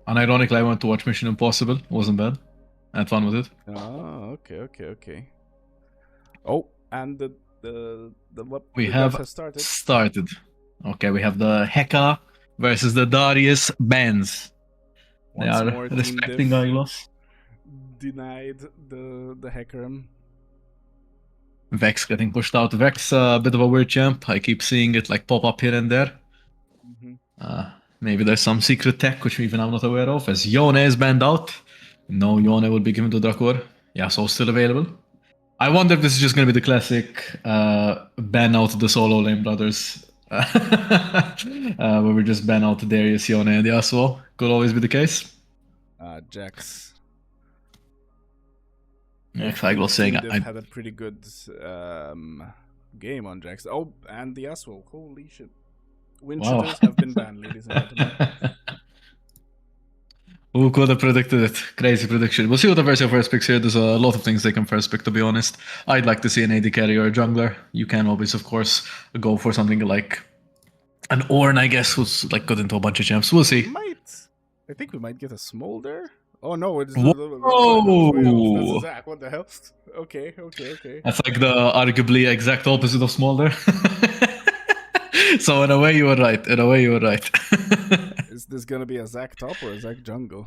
Unironically, I went to watch Mission Impossible. It wasn't bad. I had fun with it. Oh, okay. Oh, and We the draft have has started. started. Okay, we have the Heka versus the Darius Bands. They Once are more, Team respecting Diff Ailos. denied the Hackerem. Vex getting pushed out. Vex, a bit of a weird champ. I keep seeing it like pop up here and there. Hmm. Maybe there's some secret tech which even I'm not aware of. As Yone is banned out. No, Yone will be given to Drakor. Yeah, so still available. I wonder if this is just going to be the classic ban out the solo lane brothers. Where we just ban out Darius, Yone, and Yasuo. Could always be the case. Jax. Yeah, I I think was saying, Team Diff had a pretty good game on Jax. Oh, and the Aswell. Holy shit. Wind wow. shooters have been banned, ladies and gentlemen. Who could have predicted it? Crazy prediction. We'll see what the Versio first picks here. There's a lot of things they can first pick, to be honest. I'd like to see an AD carry or a jungler. You can always, of course, go for something like an Ornn, I guess, who's like got into a bunch of champs. We'll see. I think we might get a Smolder. Oh no, it's sorry, that was way off. That's a Whoa! Zac. What the hell? Okay. That's like the arguably exact opposite of Smolder. So in a way you were right. In a way you were right. Is this gonna be a Zac top or a Zac jungle?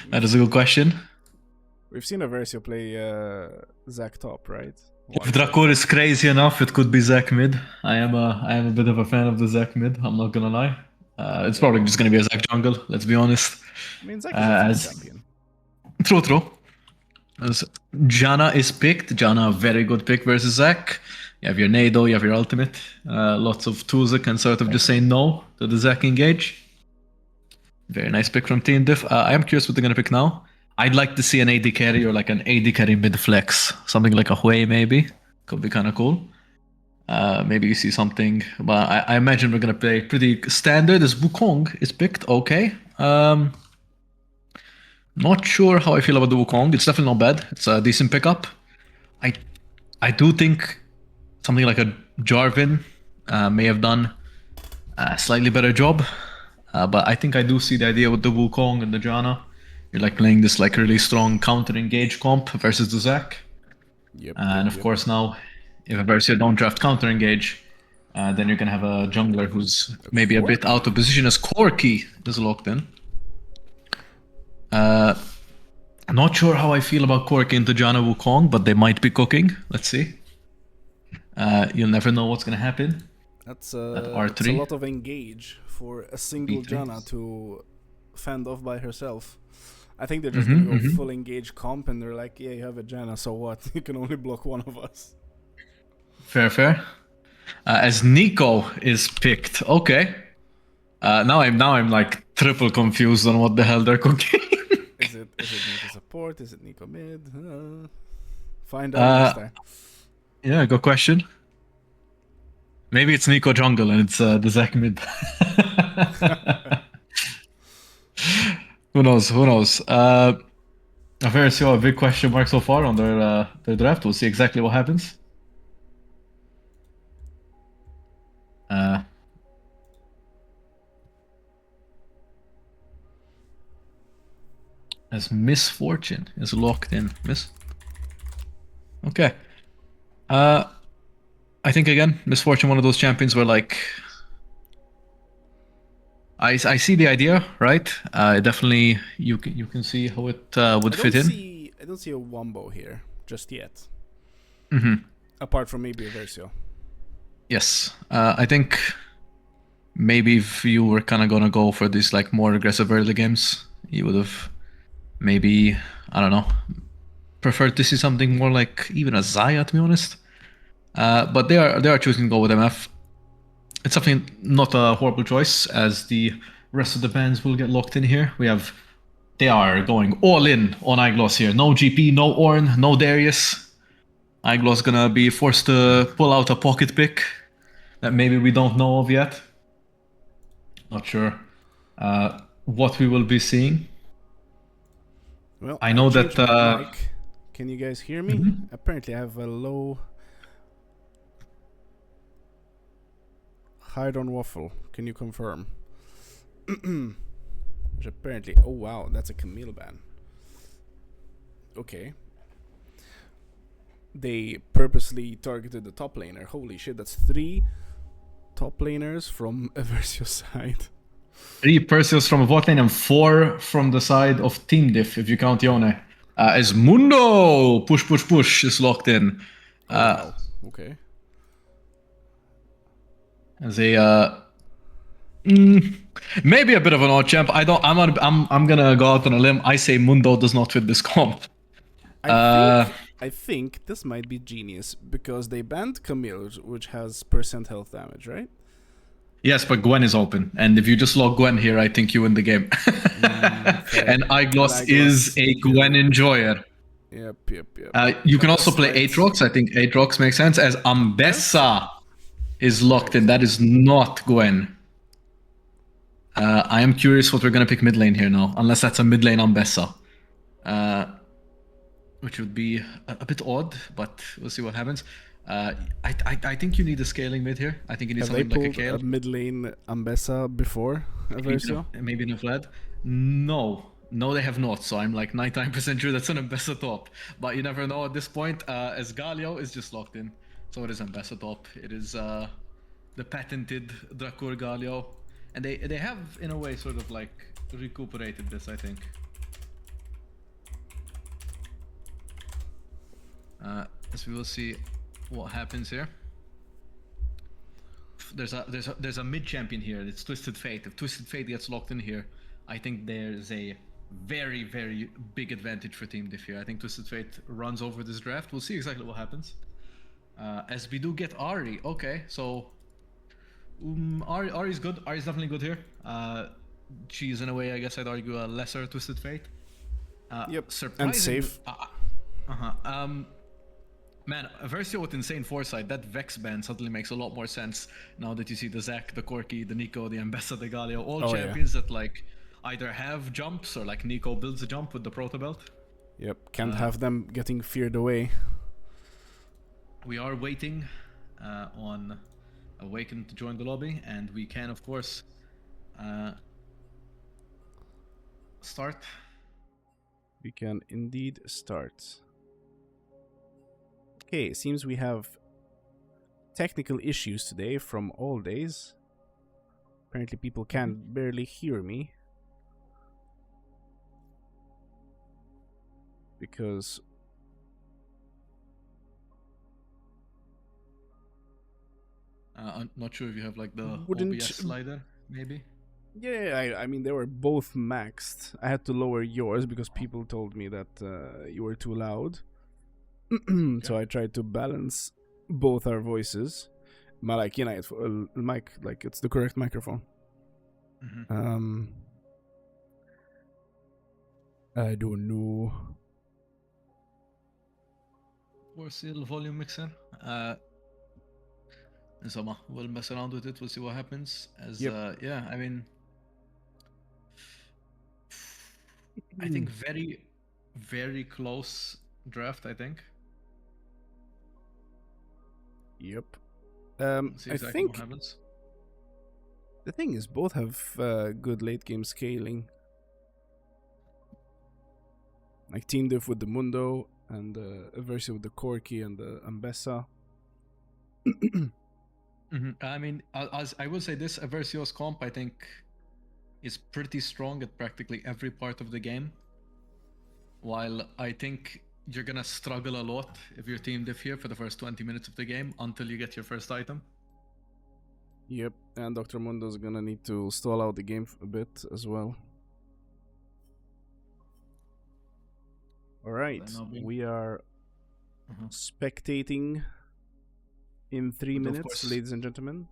That is a good question. We've seen EVERSIO play Zac top, right? If Once, I Drakor think. is crazy enough, it could be Zac mid. I am a bit of a fan of the Zac mid. I'm not gonna lie. It's Yeah. probably just gonna be a Zac jungle. Let's be honest. I mean, Zac is a fun As champion. true. As Janna is picked. Janna, very good pick versus Zac. You have your Nado, you have your ultimate. Lots of tools that can sort of just say no to the Zac engage. Very nice pick from Team Diff. I am curious what they're gonna pick now. I'd like to see an AD carry or like an AD carry mid flex, something like a Hui maybe. Could be kind of cool. Maybe you see something, but I imagine we're gonna play pretty standard. As Wukong is picked, okay. Not sure how I feel about the Wukong. It's definitely not bad. It's a decent pickup. I I do think something like a Jarvan may have done a slightly better job. But I think I do see the idea with the Wukong and the Janna. You're like playing this like really strong counter engage comp versus the Zac. And of course now, if a Versio don't draft counter engage, then you're gonna have a jungler who's maybe a bit out of position as Corki is locked in. Not sure how I feel about Corki into Janna Wukong, but they might be cooking. Let's see. You'll never know what's gonna happen. That's At that's a R3. lot of engage for a single B3. Janna to fend off by herself. I think they're just gonna go full engage comp, and they're like, "Yeah, you have a Janna, so what? You can only block one of us." Fair. As Nico is picked. Okay. Now I'm like triple confused on what the hell they're cooking. Is it Nico support? Is it Nico mid? Find out next time. Yeah, good question. Maybe it's Nico jungle and it's the Zac mid. Who knows? Eversio, a big question mark so far on their draft. We'll see exactly what happens. As Misfortune is locked in. Okay. I think again, Misfortune, one of those champions where like I see the idea, right? Definitely, you can see how it would fit in. I don't see a Wombo here just yet. Mm-hmm. Apart from maybe a Versio. Yes, I think maybe if you were kind of gonna go for these like more aggressive early games, you would have maybe, I don't know, preferred to see something more like even a Zaya, to be honest. But they are choosing to go with MF. It's something not a horrible choice, as the rest of the bands will get locked in here. They are going all in on Igloss here. No GP, no Ornn, no Darius. Igloss gonna be forced to pull out a pocket pick that maybe we don't know of yet. Not sure what we will be seeing. Well, I know changed that. my mic. Can you guys hear me? Apparently, I have a low. Hide on waffle. Can you confirm? Which apparently, oh wow, that's a Camille ban. Okay. They purposely targeted the top laner. Holy shit, that's 3 top laners from EVERSIO side. 3 Perseus from a bot lane and 4 from the side of Team Diff, if you count Yone. As Mundo push is locked in. Oh wow. Okay. As a maybe a bit of an odd champ. I'm gonna go out on a limb. I say Mundo does not fit this comp. I think this might be genius because they banned Camille, which has % health damage, right? Yes, but Gwen is open, and if you just log Gwen here, I think you win the game. And Igloss is a Gwen enjoyer. Yep. You can also play Aatrox. I think Aatrox makes sense, as Ambessa is locked in. That is not Gwen. I am curious what we're going to pick mid lane here now, unless that's a mid lane Ambessa. Which would be a bit odd, but we'll see what happens. I think you need a scaling mid here. I think you need something like a Kale. A mid lane Ambessa before EVERSIO? Maybe in a Vlad. No, they have not. So I'm like 99% sure that's an Ambessa top. But you never know at this point. As Galio is just locked in. So it is Ambessa top. It is the patented Drakur Galio. And they have, in a way, sort of like recuperated this, I think. As we will see what happens here. There's a mid champion here. It's Twisted Fate. If Twisted Fate gets locked in here, I think there's a very, very big advantage for Team Diff here. I think Twisted Fate runs over this draft. We'll see exactly what happens. As we do get Ahri. Okay, so Ahri's good. Ahri's definitely good here. She's in a way, I guess I'd argue, a lesser Twisted Fate. Yep, and safe. Man, EVERSIO with insane foresight, that Vex ban suddenly makes a lot more sense now that you see the Zac, the Corki, the Nico, the Ambessa, the Galio, all champions that like either have jumps or like Nico builds a jump with the Proto Belt. Yep, can't have them getting feared away. We are waiting on Awaken to join the lobby, and we can, of course, start. We can indeed start. Okay, it seems we have technical issues today from all days. Apparently people can barely hear me. Because I'm not sure if you have like the Wouldn't OBS slider, maybe? yeah, I mean they were both maxed. I had to lower yours because people told me that you were too loud. So I tried to balance both our voices. Maar like, you know, it's mic, like it's the correct microphone. I don't know. Or still volume mixer. And so we'll mess around with it. We'll see what happens. As yeah, I mean, I think very, very close draft. I think. Yep. See I exactly think what happens. the thing is, both have good late game scaling. Like Team Diff with the Mundo and EVERSIO with the Corki and the Ambessa. I mean, as I will say, this EVERSIO's comp, I think, is pretty strong at practically every part of the game. While I think you're gonna struggle a lot if you're Team Diff here for the first 20 minutes of the game until you get your first item. Yep, and Dr. Mundo's gonna need to stall out the game a bit as well. Alright, we are spectating in 3 minutes, ladies and gentlemen.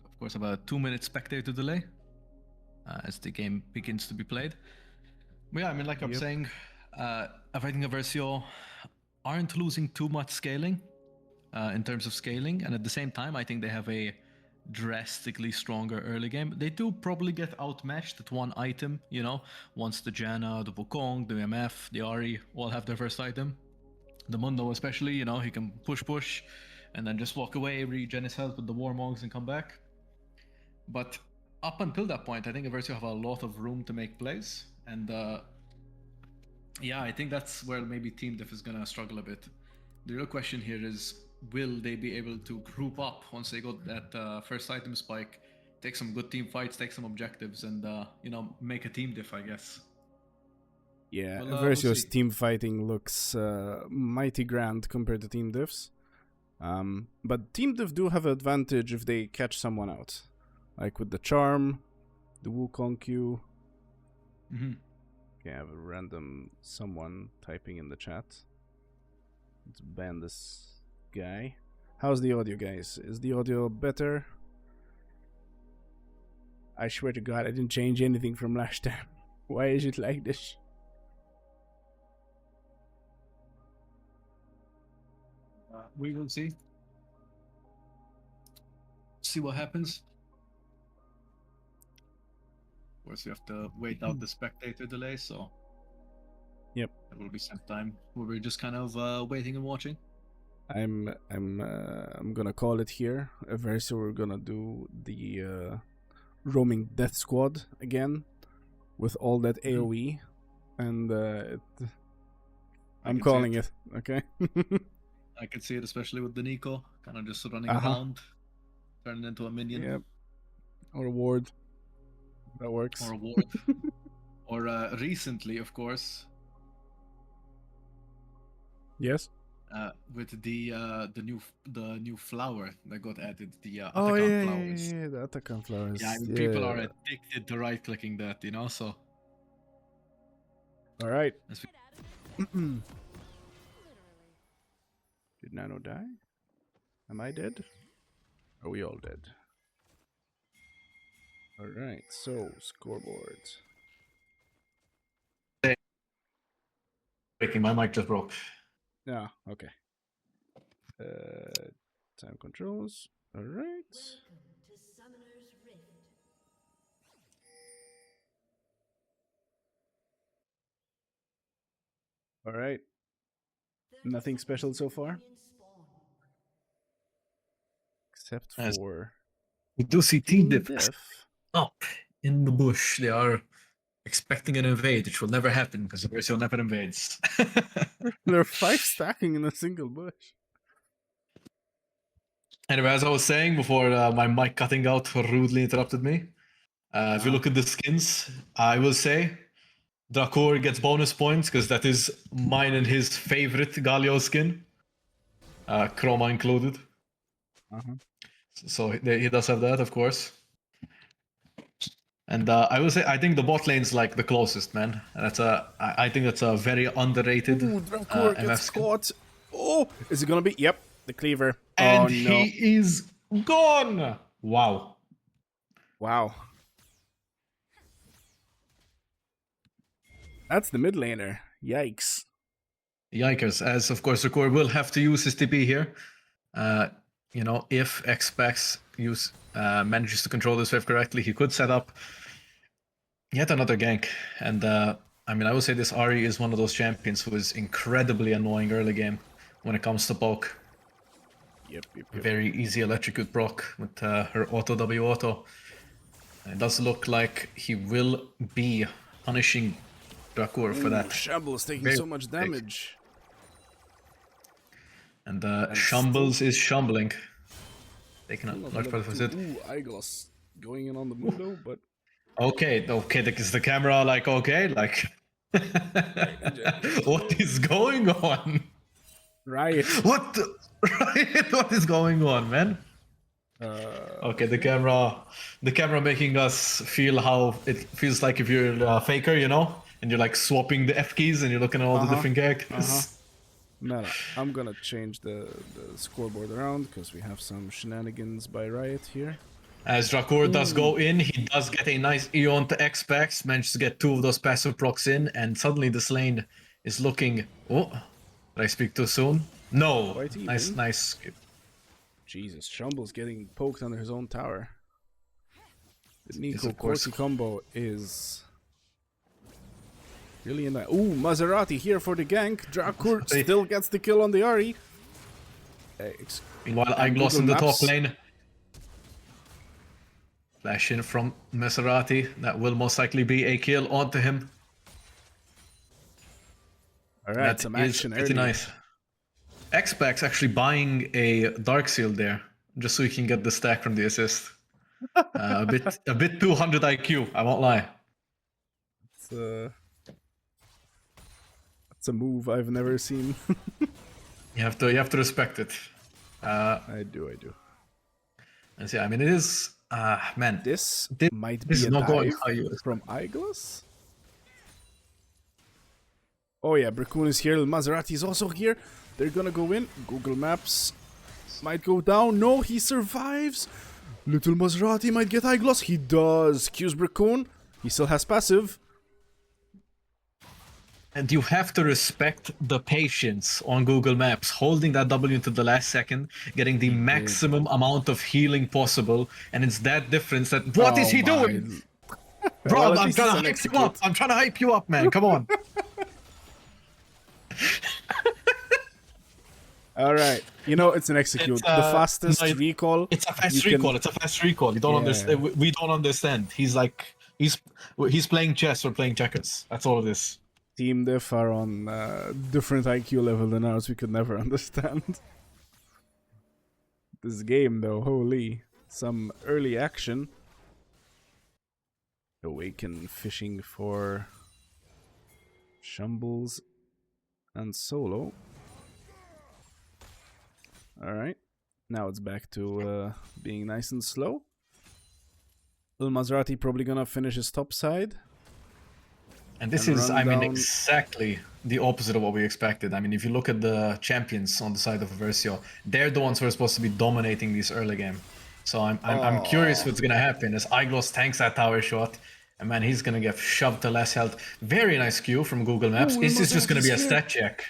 Of course, about a 2-minute spectator delay as the game begins to be played. But yeah, I mean, like I'm saying, I think EVERSIO aren't losing too much scaling in terms of scaling, and at the same time, I think they have a drastically stronger early game. They do probably get outmatched at one item, you know, once the Janna, the Wukong, the MF, the Ahri all have their first item. The Mundo especially, you know, he can push, and then just walk away, regen his health with the Warmogs and come back. But up until that point, I think EVERSIO have a lot of room to make plays, and yeah, I think that's where maybe Team Diff is gonna struggle a bit. The real question here is, will they be able to group up once they got that first item spike, take some good team fights, take some objectives, and you know, make a Team Diff, I guess. Yeah, Well, Versio's see. team fighting looks mighty grand compared to Team Diff's. But Team Diff do have an advantage if they catch someone out. Like with the Charm, the Wukong Q. Mm-hmm. Okay, I have a random someone typing in the chat. Let's ban this guy. How's the audio, guys? Is the audio better? I swear to God, I didn't change anything from last time. Why is it like this? We will see. See what happens. Of course, you have to wait out the spectator delay, so yep, there will be some time where we're just kind of waiting and watching. I'm gonna call it here. EVERSIO, we're gonna do the roaming death squad again with all that AOE, and I'm calling it. Okay. I can see it, especially with the Nico, kind of just running around, turning into a minion. Yep. Or a ward. That works. Or a ward. Or recently, of course. Yes. With the new flower that got added, the oh Atakan flowers. Yeah, the Atakan flowers. Yeah, I mean, people are addicted to right-clicking that, you know. So. All right. Did Nano die? Am I dead? Are we all dead? Alright, so scoreboard. Breaking, my mic just broke. Yeah, okay. Time controls. Alright. Alright. Nothing special so far? Except for... We do see Team Diff up in the bush. They are expecting an invade, which will never happen because the EVERSIO never invades. There are 5 stacking in a single bush. Anyway, as I was saying before my mic cutting out rudely interrupted me, if you look at the skins, I will say Drakor gets bonus points because that is mine and his favorite Galio skin, Chroma included. So he does have that, of course. And I will say, I think the bot lane's like the closest, man. That's I think that's a very underrated. Drakor gets caught. Oh, is it gonna be? Yep, the cleaver. And oh, no. he is gone. Wow. Wow. That's the mid laner. Yikes. Yikers. As of course, Drakor will have to use his TP here. You know, if Xpax manages to control this wave correctly, he could set up yet another gank. And I mean, I would say this Ahri is one of those champions who is incredibly annoying early game when it comes to poke. Yep. Very easy electrocute proc with her auto W auto. And it does look like he will be punishing Drakor for that. Shambles taking so much damage. And Shambles is shambling. Taking a large part of his hit. Ooh, Eyeglass going in on the Mundo, but... Okay, is the camera like, okay, like... What is going on? Riot. Riot, what is going on, man? Okay, the camera making us feel how it feels like if you're a faker, you know? And you're like swapping the F keys and you're looking at all the different characters. No, I'm gonna change the scoreboard around because we have some shenanigans by Riot here. As Drakor does go in, he does get a nice Eon to X-Pax, managed to get 2 of those passive procs in, and suddenly this lane is looking... Oh, did I speak too soon? No! Nice skip. Jesus, Shambles getting poked under his own tower. The Nico Corsi combo is... really nice. Ooh, Maserati here for the gank. Drakor still gets the kill on the Ahri. Meanwhile, Eyegloss in the top lane. Flash in from Maserati. That will most likely be a kill onto him. All right, That some is action pretty early. nice. X-Pax actually buying a Dark Seal there, just so he can get the stack from the assist. A bit 200 IQ, I won't lie. It's a move I've never seen. You have to respect it. I do. And yeah, I mean it is man. This This, might this be is a not going dive how you from Iglos. Oh yeah, Bracoon is here. Maserati is also here. They're gonna go in. Google Maps might go down. No, he survives. Little Maserati might get Iglos. He does. Q's Bracoon. He still has passive. And you have to respect the patience on Google Maps, holding that W into the last second, getting the maximum amount of healing possible, and it's that difference that what is he doing? Bro, Well, at I'm least trying to it's an hype you up. execute. I'm trying to hype you up, man. Come on. All right, you know it's an execute. The fastest recall. It's a fast you recall. can- It's a fast recall. You don't Yeah. understand. We don't understand. He's playing chess or playing checkers. That's all it is. Team Diff are on different IQ level than ours. We could never understand. This game, though, holy. Some early action. Awaken fishing for Shambles and Solo. Alright. Now it's back to being nice and slow. Lil Maserati probably gonna finish his top side. And this And is, run I mean, down- exactly the opposite of what we expected. I mean, if you look at the champions on the side of EVERSIO, they're the ones who are supposed to be dominating this early game. So I'm curious what's gonna happen as Iglos tanks that tower shot, and man, he's gonna get shoved to less health. Very nice Q from Google Maps. Ooh, Is this just gonna be a Maserati's stat check?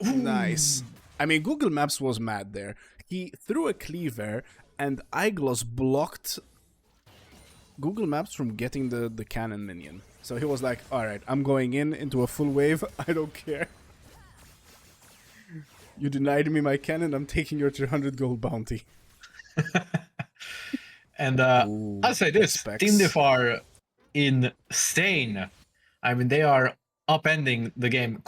Nice. I mean, Google Maps was mad there. He threw a cleaver, and Iglos blocked Google Maps from getting the cannon minion. So he was like, alright, I'm going into a full wave. I don't care. You denied me my cannon, I'm taking your 300 gold bounty. And Ooh, I'll say this, specs. Team Diff are insane. I mean, they are upending the game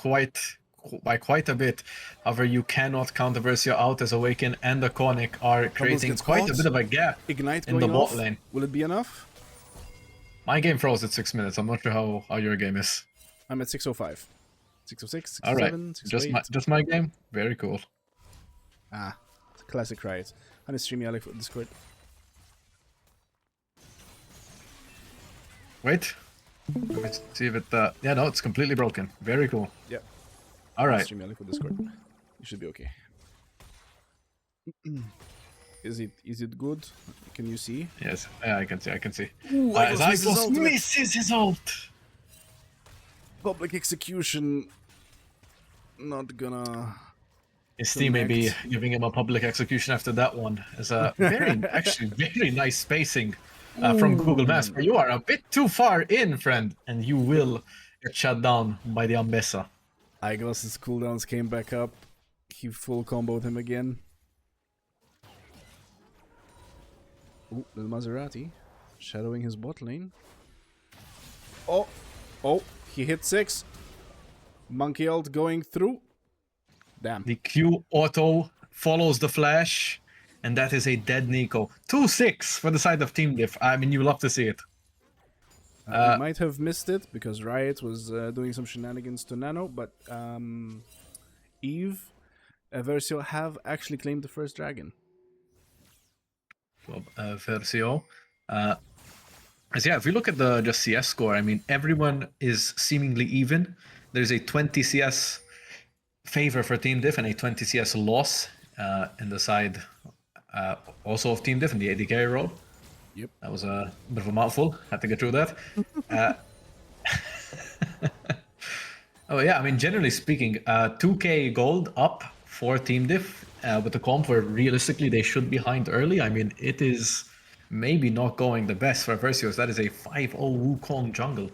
by quite a bit. However, you cannot count EVERSIO out as Awaken and the Conic are creating gets quite caught. a bit of a gap Ignite in going the bot off. lane. Will it be enough? My game froze at 6 minutes. I'm not sure how your game is. I'm at 605. 606, All right, 607, 608. just my game. Very cool. Ah, it's a classic Riot. I'm gonna stream Yalik for Discord. Wait, let me see if it. Yeah, no, it's completely broken. Very cool. Yep. All right. Stream Yalik for Discord. You should be okay. Is it good? Can you see? Yes, yeah, I can see. Ooh, As misses Iglos ultimate. misses his ult. Public execution. Not gonna. His team may be Connect. giving him a public execution after that one. It's a actually very nice spacing from Google Maps, but you are a bit too far in, friend, and you will get shut down by the Ambessa. Iglos' cooldowns came back up. He full comboed him again. Ooh, little Maserati. Shadowing his bot lane. Oh, he hit 6. Monkey ult going through. Damn. The Q auto follows the flash, and that is a dead Nico. 2-6 for the side of Team Diff. I mean, you love to see it. We might have missed it because Riot was doing some shenanigans to Nano, but Eve, EVERSIO have actually claimed the first dragon. EVERSIO. So yeah, if we look at the just CS score, I mean, everyone is seemingly even. There's a 20 CS favor for Team Diff and a 20 CS loss in the side also of Team Diff in the AD carry role. Yep. That was a bit of a mouthful. Had to get through that. Oh yeah, I mean, generally speaking, 2k gold up for Team Diff with the comp where realistically they should be behind early. I mean, it is maybe not going the best for EVERSIO. That is a 5-0 Wukong jungle.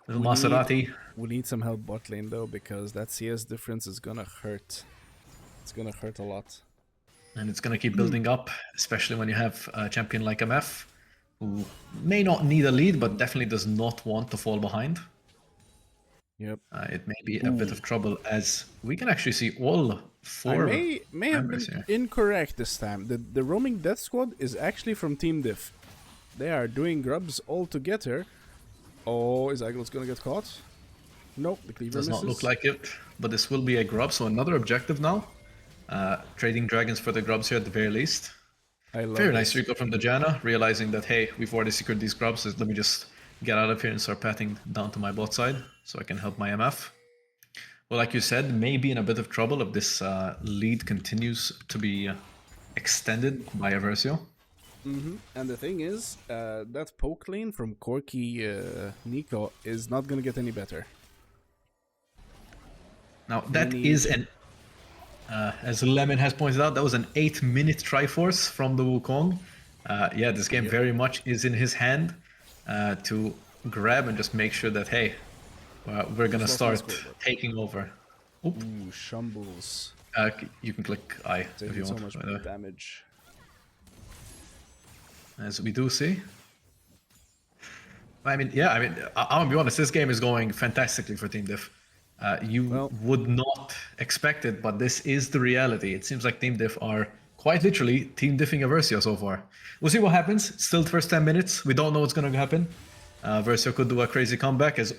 Little Maserati. We need some help bot lane though, because that CS difference is gonna hurt. It's gonna hurt a lot. And it's going to keep building up, especially when you have a champion like MF, who may not need a lead, but definitely does not want to fall behind. Yep. It may be a bit of trouble, as we can actually see all four I may have been members here. incorrect this time. The roaming death squad is actually from Team Diff. They are doing grubs all together. Oh, is Aglos gonna get caught? Nope, the cleaver Does misses. not look like it, but this will be a grub, so another objective now. Trading dragons for the grubs here at the very least. I love Very it. nice recall from the Janna, realizing that, hey, we've already secured these grubs, so let me just get out of here and start patting down to my bot side so I can help my MF. Well, like you said, maybe in a bit of trouble if this lead continues to be extended by EVERSIO. And the thing is, that poke lane from Corky Nico is not gonna get any better. Now, that is an, as Lemon has pointed out, that was an 8-minute Triforce from the Wukong. Yeah, this game very much is in his hand to grab and just make sure that, hey, we're gonna start taking over. Oop. Ooh, shambles. You can click I if Taking you so want. much by the way. damage. As we do see. I mean, yeah, I'm gonna be honest, this game is going fantastically for Team Diff. You would not expect it, but this is the reality. It seems like Team Diff are quite literally Team Diffing Versio so far. We'll see what happens. Still the first 10 minutes. We don't know what's gonna happen. Versio could do a crazy comeback as...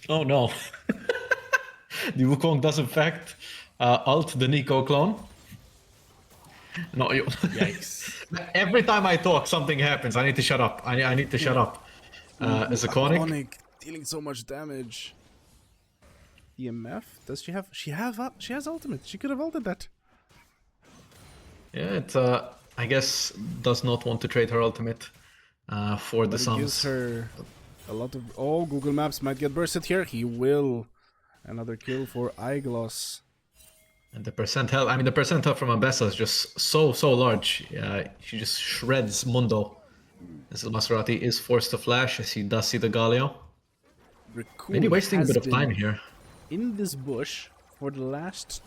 Oh no. The Wukong does in fact ult the Nico clone. No, you... Yikes. Every time I talk, something happens. I need to shut up. I need to shut up. As a Iconic dealing so much damage. EMF? Does she have? She has ultimate. She could have ulted that. Yeah, it I guess does not want to trade her ultimate for the But it Suns. gives her a lot of. Oh, Google Maps might get bursted here. He will. Another kill for Eyegloss. And the percent health, I mean, the percent health from Ambessa is just so large. She just shreds Mundo. As Maserati is forced to flash as he does see the Galio. Raccoon Maybe wasting a has bit of been time here. in this bush for the last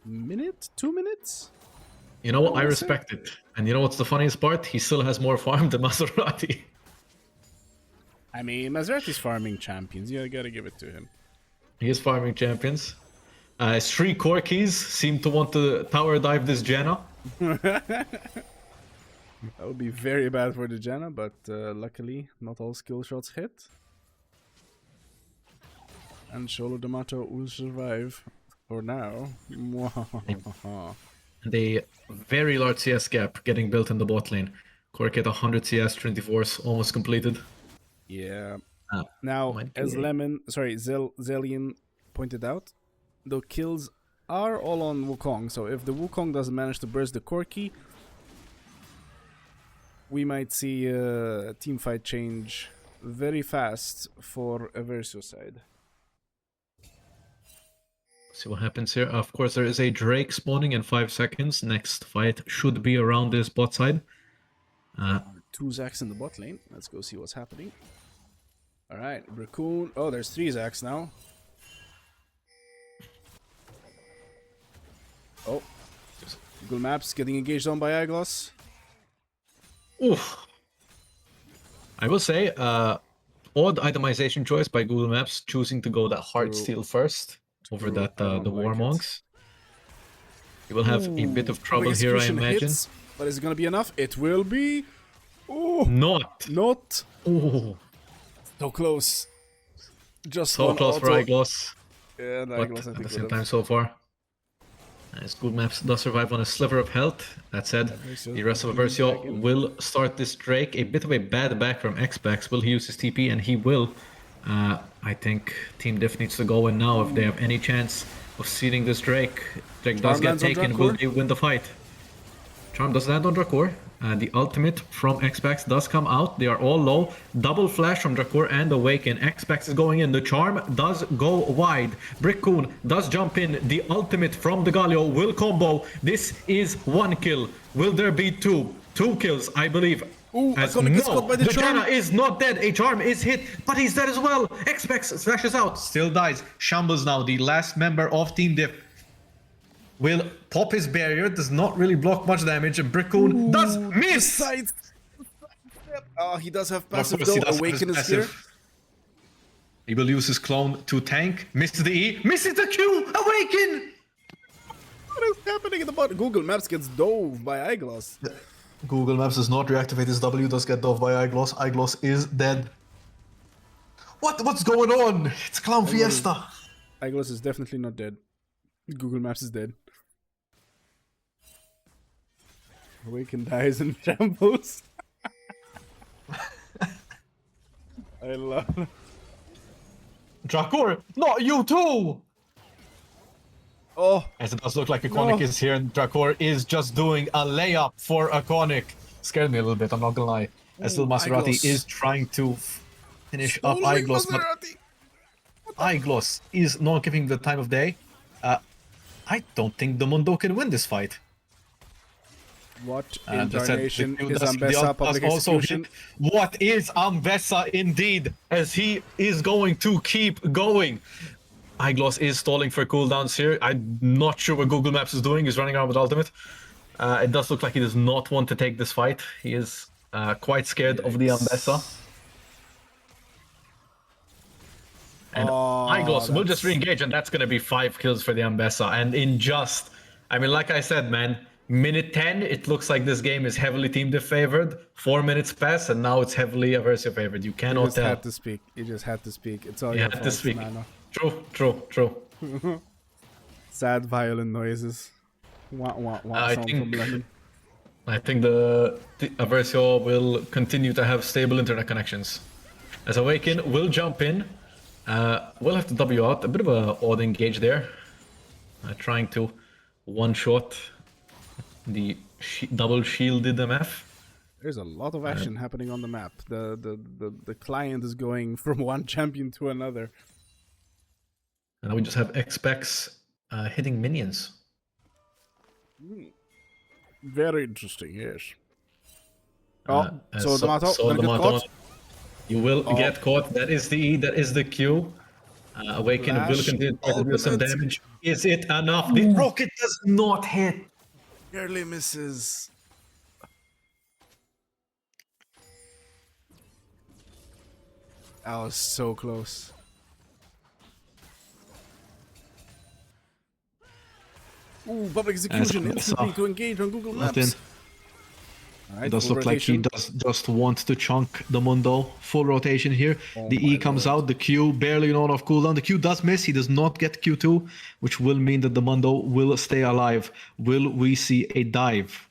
minute, 2 minutes. You know what? I respect it. And you know what's the funniest part? He still has more farm than Maserati. I mean, Maserati's farming champions. You gotta give it to him. He is farming champions. His 3 Corkies seem to want to tower dive this Janna. That would be very bad for the Janna, but luckily not all skill shots hit. And Sholo D'Amato will survive for now. And a very large CS gap getting built in the bot lane. Corki at 100 CS, 24 is almost completed. Yeah. Now, as Zelian pointed out, the kills are all on Wukong. So if the Wukong doesn't manage to burst the Corki, we might see a team fight change very fast for EVERSIO side. See what happens here. Of course, there is a Drake spawning in 5 seconds. Next fight should be around this bot side. 2 Zacs in the bot lane. Let's go see what's happening. Alright, Raccoon. Oh, there's 3 Zacs now. Oh. Google Maps getting engaged on by Eyegloss. Oof. I will say, odd itemization choice by Google Maps, choosing to go that hard steel first over that the Warmonks. You will have a bit of trouble here, I imagine. Hits, but is it gonna be enough? It will be. Oh, Not. Ooh. So close. Just So one close auto. for Eyegloss. Yeah, and But Eyegloss, I at think the same would've- time so far. As Google Maps does survive on a sliver of health. That said, the rest of EVERSIO will start this Drake. A bit of a bad back from Xbax. Will he use his TP? And he will. I think Team Diff needs to go in now if they have any chance of seeding this Drake. Drake does get taken. Will they win the fight? Charm does land on Drakor. The ultimate from Xbax does come out. They are all low. Double flash from Drakor and Awaken. Xbax is going in. The charm does go wide. Brickcoon does jump in. The ultimate from the Galio will combo. This is 1 kill. Will there be 2? 2 kills, I believe. Ooh, Iconic gets caught by the charm. Janna is not dead. A charm is hit, but he's dead as well. Xbax slashes out. Still dies. Shambles now, the last member of Team Diff. will pop his barrier, does not really block much damage, and Brickoon does miss! Oh, he does have Of passive course, he though. does have Awaken his is here. passive. He will use his clone to tank, misses the E, misses the Q, Awaken! What is happening in the bot? Google Maps gets dove by Eyeglass. Google Maps does not reactivate his W, does get dove by Eyeglass. Eyeglass is dead. What's going on? It's Clown Fiesta. Eyeglass is definitely not dead. Google Maps is dead. Awaken dies in shambles. I love it. Drakor, not you too! Oh, As it does look like Iconic is here, and Drakor is just doing a layup for Iconic. Scared me a little bit, I'm not gonna lie. As still Maserati Eyeglass. is trying to finish up Following Eyeglass, but Maserati. Eyeglass is not giving the time of day. I don't think the Mundo can win this fight. What That's it. incarnation The Q is does- the Ambessa ult does public also execution? hit. What is Ambessa indeed? As he is going to keep going. Eyeglass is stalling for cooldowns here. I'm not sure what Google Maps is doing. He's running around with ultimate. It does look like he does not want to take this fight. He is quite scared of the Ambessa. And Eyeglass will just re-engage, and that's going to be 5 kills for the Ambessa. And in just, I mean, like I said, man, minute 10, it looks like this game is heavily Team Diff favored. 4 minutes pass, and now it's heavily EVERSIO favored. You You cannot just tell. had to speak. You just had to speak. It's all You your had to fault, speak. Nano. True. Sad violin noises. Wah wah wah. I Sound think- from Lemon. I think the EVERSIO will continue to have stable internet connections. As Awaken will jump in. We'll have to W out. A bit of a odd engage there. Trying to one-shot the double shielded MF. There's a lot of action happening on the map. The client is going from one champion to another. And now we just have X-Specs hitting minions. Very interesting, yes. Oh, so So D'Amato, so gonna get D'Amato, caught. you will get caught. That is the E, that is the Q. Awaken will Flash, continue to do some ultimate. damage. Is it enough? The rocket does not hit. Barely misses. That was so close. Ooh, public execution I instantly saw. to engage on Google Nothing. Maps. Alright, It does full look like he rotation. does just want to chunk the Mundo. Full rotation here. The E comes out. The Q barely not off cooldown. The Q does miss. He does not get Q2, which will mean that the Mundo will stay alive. Will we see a dive?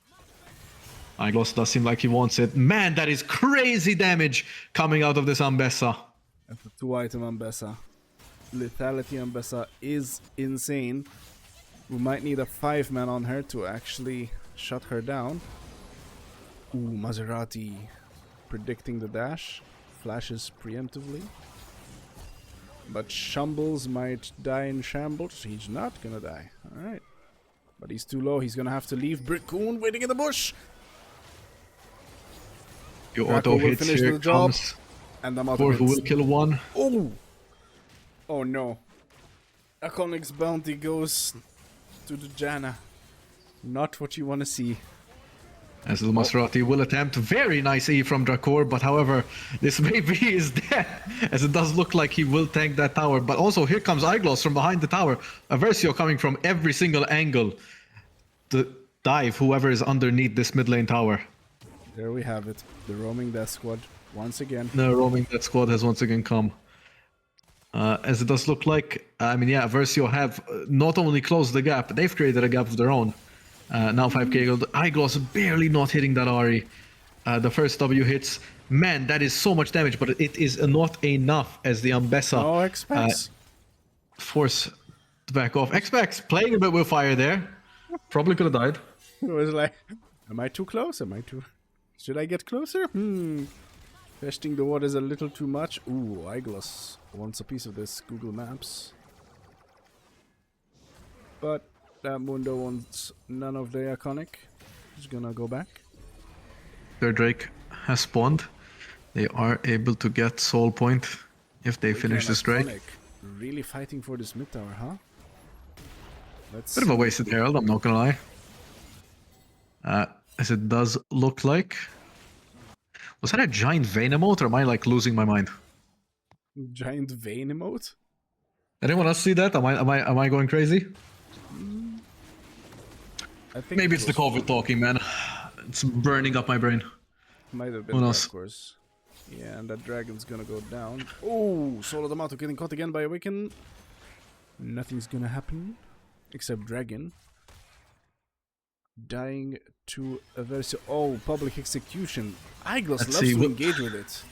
Eyeglass does seem like he wants it. Man, that is crazy damage coming out of this Ambessa. That's a 2-item Ambessa. Lethality Ambessa is insane. We might need a 5-man on her to actually shut her down. Ooh, Maserati predicting the dash. Flashes preemptively. But Shambles might die in shambles. He's not gonna die. Alright. But he's too low. He's gonna have to leave. Brickoon waiting in the bush. Your Draco auto will hits finish here the job. comes. And I'm out Or of who hits. will kill one. Oh! Oh no. Iconic's bounty goes to the Janna. Not what you want to see. As the Maserati will attempt. Very nice E from Drakor, but however, this maybe is dead. As it does look like he will tank that tower. But also, here comes Eyeglass from behind the tower. EVERSIO coming from every single angle to dive whoever is underneath this mid lane tower. There we have it. The roaming death squad once again. The roaming that squad has once again come. As it does look like, I mean, yeah, EVERSIO have not only closed the gap, they've created a gap of their own. Now 5k gold. Eyeglass barely not hitting that Ari. The first W hits. Man, that is so much damage, but it is not enough as the Ambessa No expects. force to back off. X-Pax playing a bit with fire there. Probably could have died. It was like, am I too close? Am I too... Should I get closer? Testing the waters a little too much. Ooh, Eyeglass wants a piece of this Google Maps. But that Mundo wants none of the Iconic. He's gonna go back. Their Drake has spawned. They are able to get Soul Point if they finish Again, this Drake. Iconic really fighting for this mid tower, huh? Let's Bit of a see. wasted herald, I'm not gonna lie. As it does look like. Was that a giant vein emote, or am I like losing my mind? Giant vein emote? Anyone else see that? Am I going crazy? I think Maybe it it's the was COVID talking, man. It's burning up my brain. Might have Who been that, knows? of course. Yeah, and that dragon's gonna go down. Oh, Solo D'Amato getting caught again by a Wiccan. Nothing's gonna happen. Except dragon. Dying to EVERSIO. Oh, public execution. Iglos Let's loves see to what- engage with it.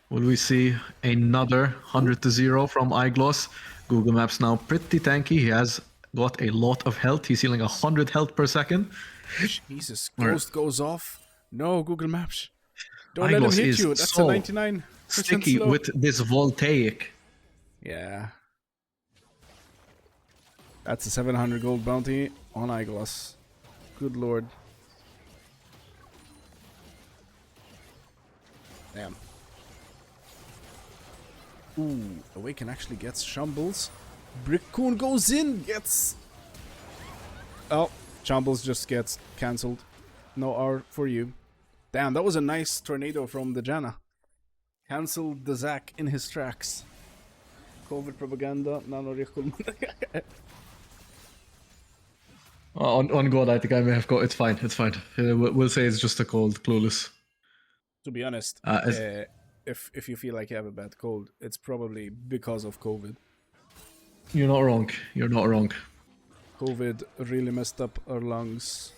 Will we see another 100-0 from iGloss? Google Maps now pretty tanky. He has got a lot of health. He's healing 100 health per second. Jesus, Where- Ghost goes off. No, Google Maps. Don't let him iGloss hit is you. That's so a 99% sticky slow. with this voltaic. Yeah. That's a 700 gold bounty on Iglos. Good lord. Damn. Ooh, Awaken actually gets Shambles. Brickcoon goes in, gets... Oh, Shambles just gets cancelled. No R for you. Damn, that was a nice tornado from the Janna. Cancelled the Zac in his tracks. COVID propaganda, nanorikul. On God, I think I may have got. It's fine. It's fine. We'll say it's just a cold, clueless. To be honest, As- if you feel like you have a bad cold, it's probably because of COVID. You're not wrong. You're not wrong. COVID really messed up our lungs.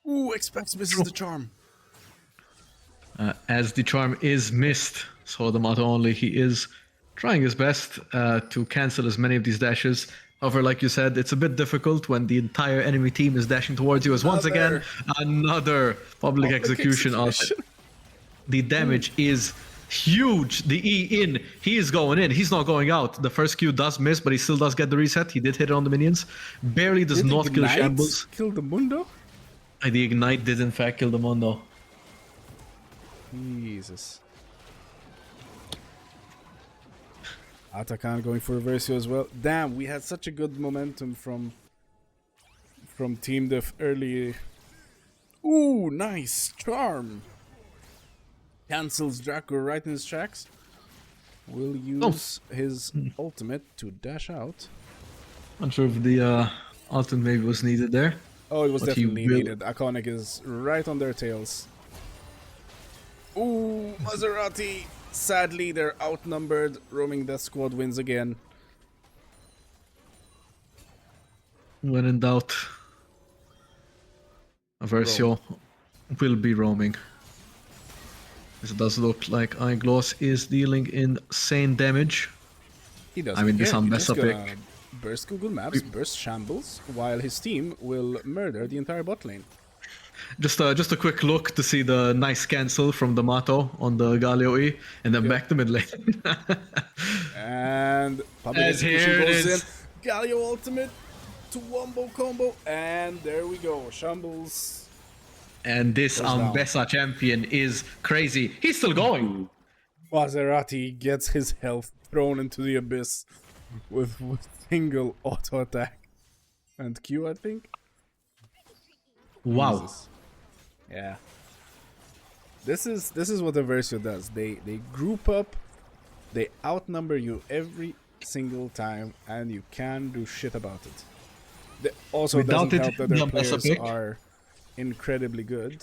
Ooh, Expects misses the charm. As the charm is missed, so the motto only, he is trying his best to cancel as many of these dashes. However, like you said, it's a bit difficult when the entire enemy team is dashing towards you. As once again, another public execution. The damage is huge. The E in, he is going in. He's not going out. The first Q does miss, but he still does get the reset. He did hit it on the minions. Barely does not kill Shambles. Kill the Mundo? The Ignite did in fact kill the Mondo. Jesus. Atakan going for EVERSIO as well. Damn, we had such a good momentum from Team Diff early. Ooh, nice charm. Cancels Draco right in his tracks. Will use his ultimate to dash out. Not sure if the ultimate maybe was needed there. Oh, it was But he definitely will- needed. Iconic is right on their tails. Ooh, Maserati. Sadly, they're outnumbered. Roaming Death Squad wins again. When in doubt, EVERSIO will be roaming. As it does look like iGloss is dealing insane damage. He doesn't I mean, this care. He's Ambessa just gonna pick. burst Google Maps, burst Shambles, while his team will murder the entire bot lane. Just a quick look to see the nice cancel from the Mato on the Galio E, and then back to mid lane. And public As execution here it goes is. in. Galio ultimate to wombo combo, and there we go. Shambles. And this Goes down. Ambessa champion is crazy. He's still going. Maserati gets his health thrown into the abyss with single auto attack and Q, I think. Wow. Jesus. Yeah. This is what EVERSIO does. They group up, they outnumber you every single time, and you can't do shit about it. Also, it Without doesn't it, help that the their Ambessa players pick. are incredibly good.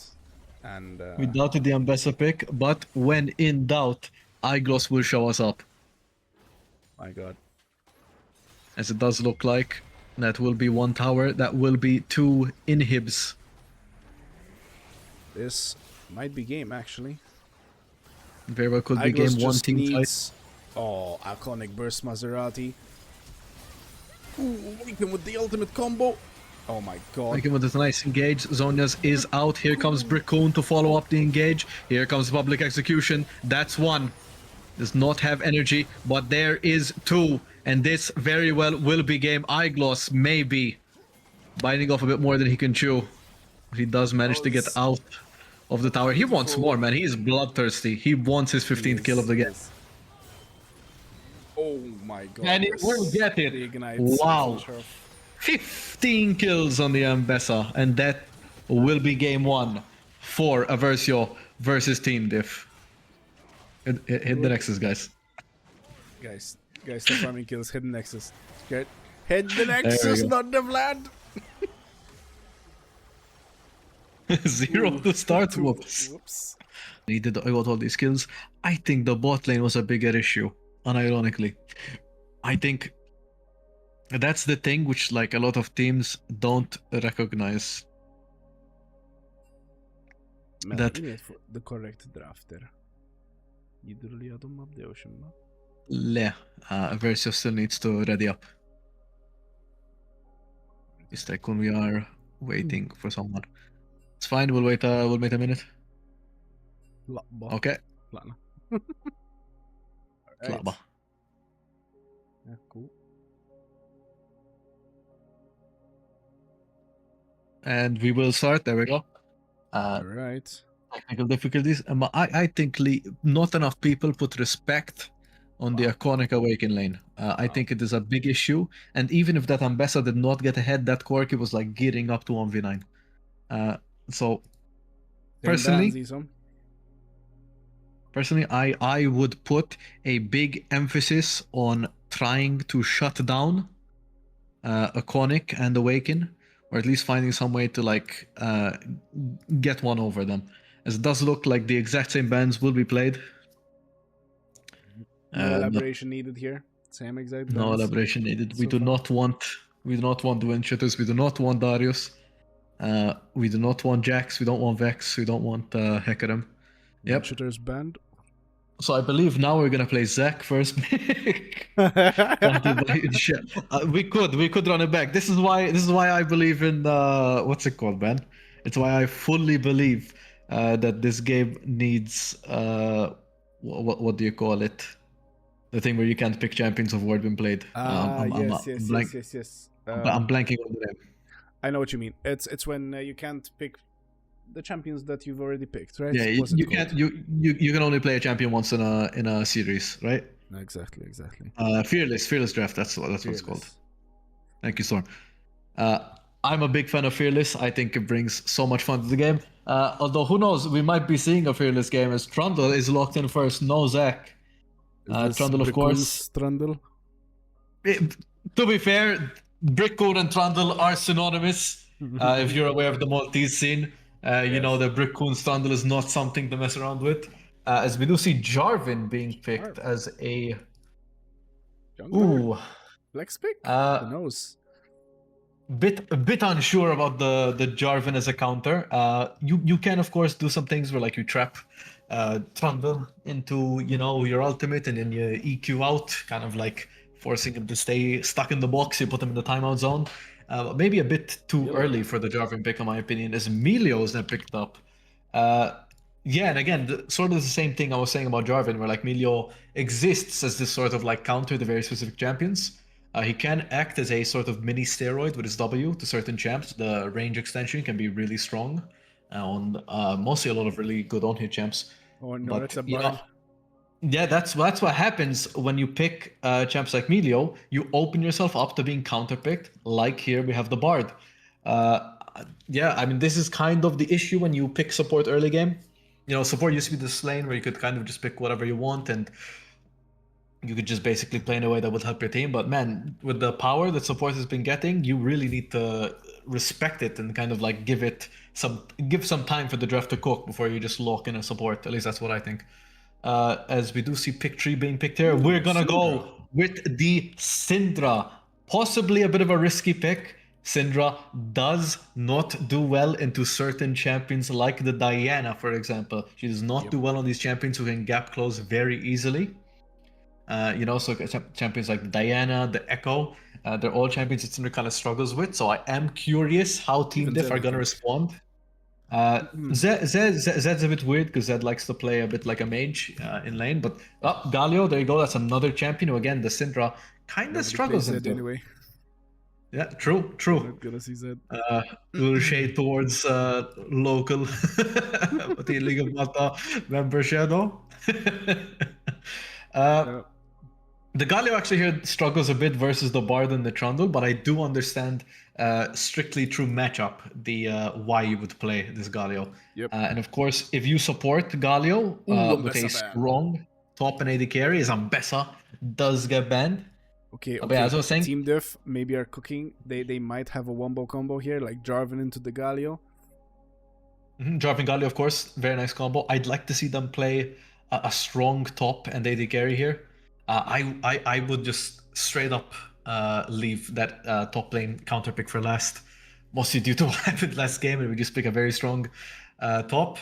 And We doubted the Ambessa pick, but when in doubt, iGloss will show us up. my god. As it does look like, that will be one tower, that will be two inhibs. This might be game, actually. Very well could be Iglos game one just team fight. needs... Oh, iconic burst Maserati. Ooh, Weaken with the ultimate combo. Oh my god. Like him with a nice engage. Zonia's is out. Here comes Brickcoon to follow up the engage. Here comes public execution. That's one. Does not have energy, but there is two. And this very well will be game. iGloss maybe biting off a bit more than he can chew. He does manage to get out of the tower. He wants more, man. He is bloodthirsty. He wants his 15th kill of the game. Oh my god. And he will get it. The ignite. Wow. 15 kills on the Ambessa, and that will be game 1 for EVERSIO versus Team Diff. Hit the Nexus, guys. Guys, stop farming kills. Hit the Nexus. Scared? Hit the we Nexus, go. not the Vlad. 0 to start. Whoops. Whoops. I got all these kills. I think the bot lane was a bigger issue, unironically. I think that's the thing which like a lot of teams don't recognize. Men That vi vet the correct drafter. Literally adam up the ocean. Versio still needs to ready up. It's like when we are waiting for someone. It's fine. We'll wait. We'll wait a minute. Okay. Lana. Klaba. Yeah, cool. And we will start. There we go. All right. Technical difficulties. I think not enough people put respect on the iconic Awaken lane. I think it is a big issue. And even if that Ambessa did not get ahead, that Corki was like gearing up to 1v9. So personally, I would put a big emphasis on trying to shut down Iconic and Awaken, or at least finding some way to like get one over them. As it does look like the exact same bans will be played. No elaboration needed here. Same exact bans. No elaboration needed. We So do far. not want the Wind Shitters. We do not want Darius. We do not want Jax. We don't want Vex. We don't want Hecarim. Yep. Shooter's banned. So I believe now we're gonna play Zac first. We could run it back. This is why I believe in what's it called, man? It's why I fully believe that this game needs what do you call it? The thing where you can't pick champions of word been played. Yes. I'm blanking on the name. I know what you mean. It's when you can't pick the champions that you've already picked, right? Yeah, you can't. You can only play a champion once in a series, right? Exactly. Fearless draft. That's what it's called. Thank you, Storm. I'm a big fan of Fearless. I think it brings so much fun to the game. Although who knows, we might be seeing a Fearless game as Trundle is locked in first. No Zac. Trundle, of course. Trundle. To be fair, Brickcoon and Trundle are synonymous. If you're aware of the Maltese scene, you know that Brickcoon Trundle is not something to mess around with. As we do see Jarvan being picked as a Flex pick? Who knows? A bit unsure about the Jarvan as a counter. You can of course do some things where like you trap Trundle into your ultimate and then you EQ out, kind of like forcing him to stay stuck in the box. You put him in the timeout zone. Maybe a bit too early for the Jarvan pick, in my opinion, as Melio's then picked up. And again, sort of the same thing I was saying about Jarvan, where like Melio exists as this sort of like counter to very specific champions. He can act as a sort of mini steroid with his W to certain champs. The range extension can be really strong on mostly a lot of really good on-hit champs. Oh no, that's a bard. Yeah, that's what happens when you pick champs like Melio. You open yourself up to being counterpicked. Like here, we have the Bard. I mean, this is kind of the issue when you pick support early game. Support used to be this lane where you could kind of just pick whatever you want and you could just basically play in a way that would help your team. But man, with the power that support has been getting, you really need to respect it and kind of like give some time for the draft to cook before you just lock in a support. At least that's what I think. As we do see pick 3 being picked here, we're gonna go with the Syndra. Possibly a bit of a risky pick. Syndra does not do well into certain champions like the Diana, for example. She does not do well on these champions who can gap close very easily. So champions like the Diana, the Echo, they're all champions that Syndra kind of struggles with. So I am curious how Team Diff are gonna respond. Zed's a bit weird because Zed likes to play a bit like a mage in lane, but Galio, there you go. That's another champion who, again, the Syndra kind of struggles into. Anyway. Yeah, true. Not gonna see Zed. Little shade towards local the League of Malta member Shadow. The Galio actually here struggles a bit versus the Bard and the Trundle, but I do understand strictly through matchup the why you would play this Galio. Yep. And of course, if you support Galio with a Ambessa ban. strong top and AD carry, as Ambessa does get banned. Okay, But yeah, okay. as I was saying, Team Diff maybe are cooking. They might have a wombo combo here, like Jarvan into the Galio. Jarvan Galio, of course, very nice combo. I'd like to see them play a strong top and AD carry here. I would just straight up leave that top lane counter pick for last, mostly due to what happened last game, and we just pick a very strong top.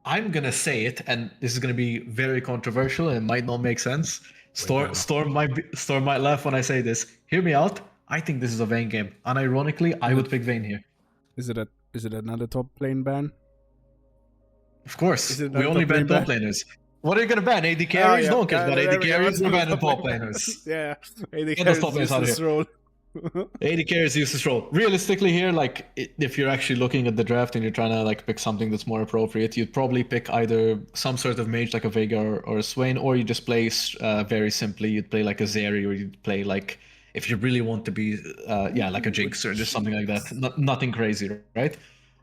I'm gonna say it, and this is gonna be very controversial and it might not make sense. Storm might laugh when I say this. Hear me out. I think this is a Vayne game. Unironically, I would pick Vayne here. Is it another top lane ban? Of course, it we not only top lane ban top ban? laners. What are you gonna ban? AD carries? No one cares about AD carries. We're banning top lane laners. Yeah, AD Get carries those top laners out of useless here. role. AD carries useless role. Realistically, here, like if you're actually looking at the draft and you're trying to like pick something that's more appropriate, you'd probably pick either some sort of mage like a Veigar or a Swain, or you just play very simply. You'd play like a Zeri, or you'd play like if you really want to be, like a Jinx or just something like that. Nothing crazy, right?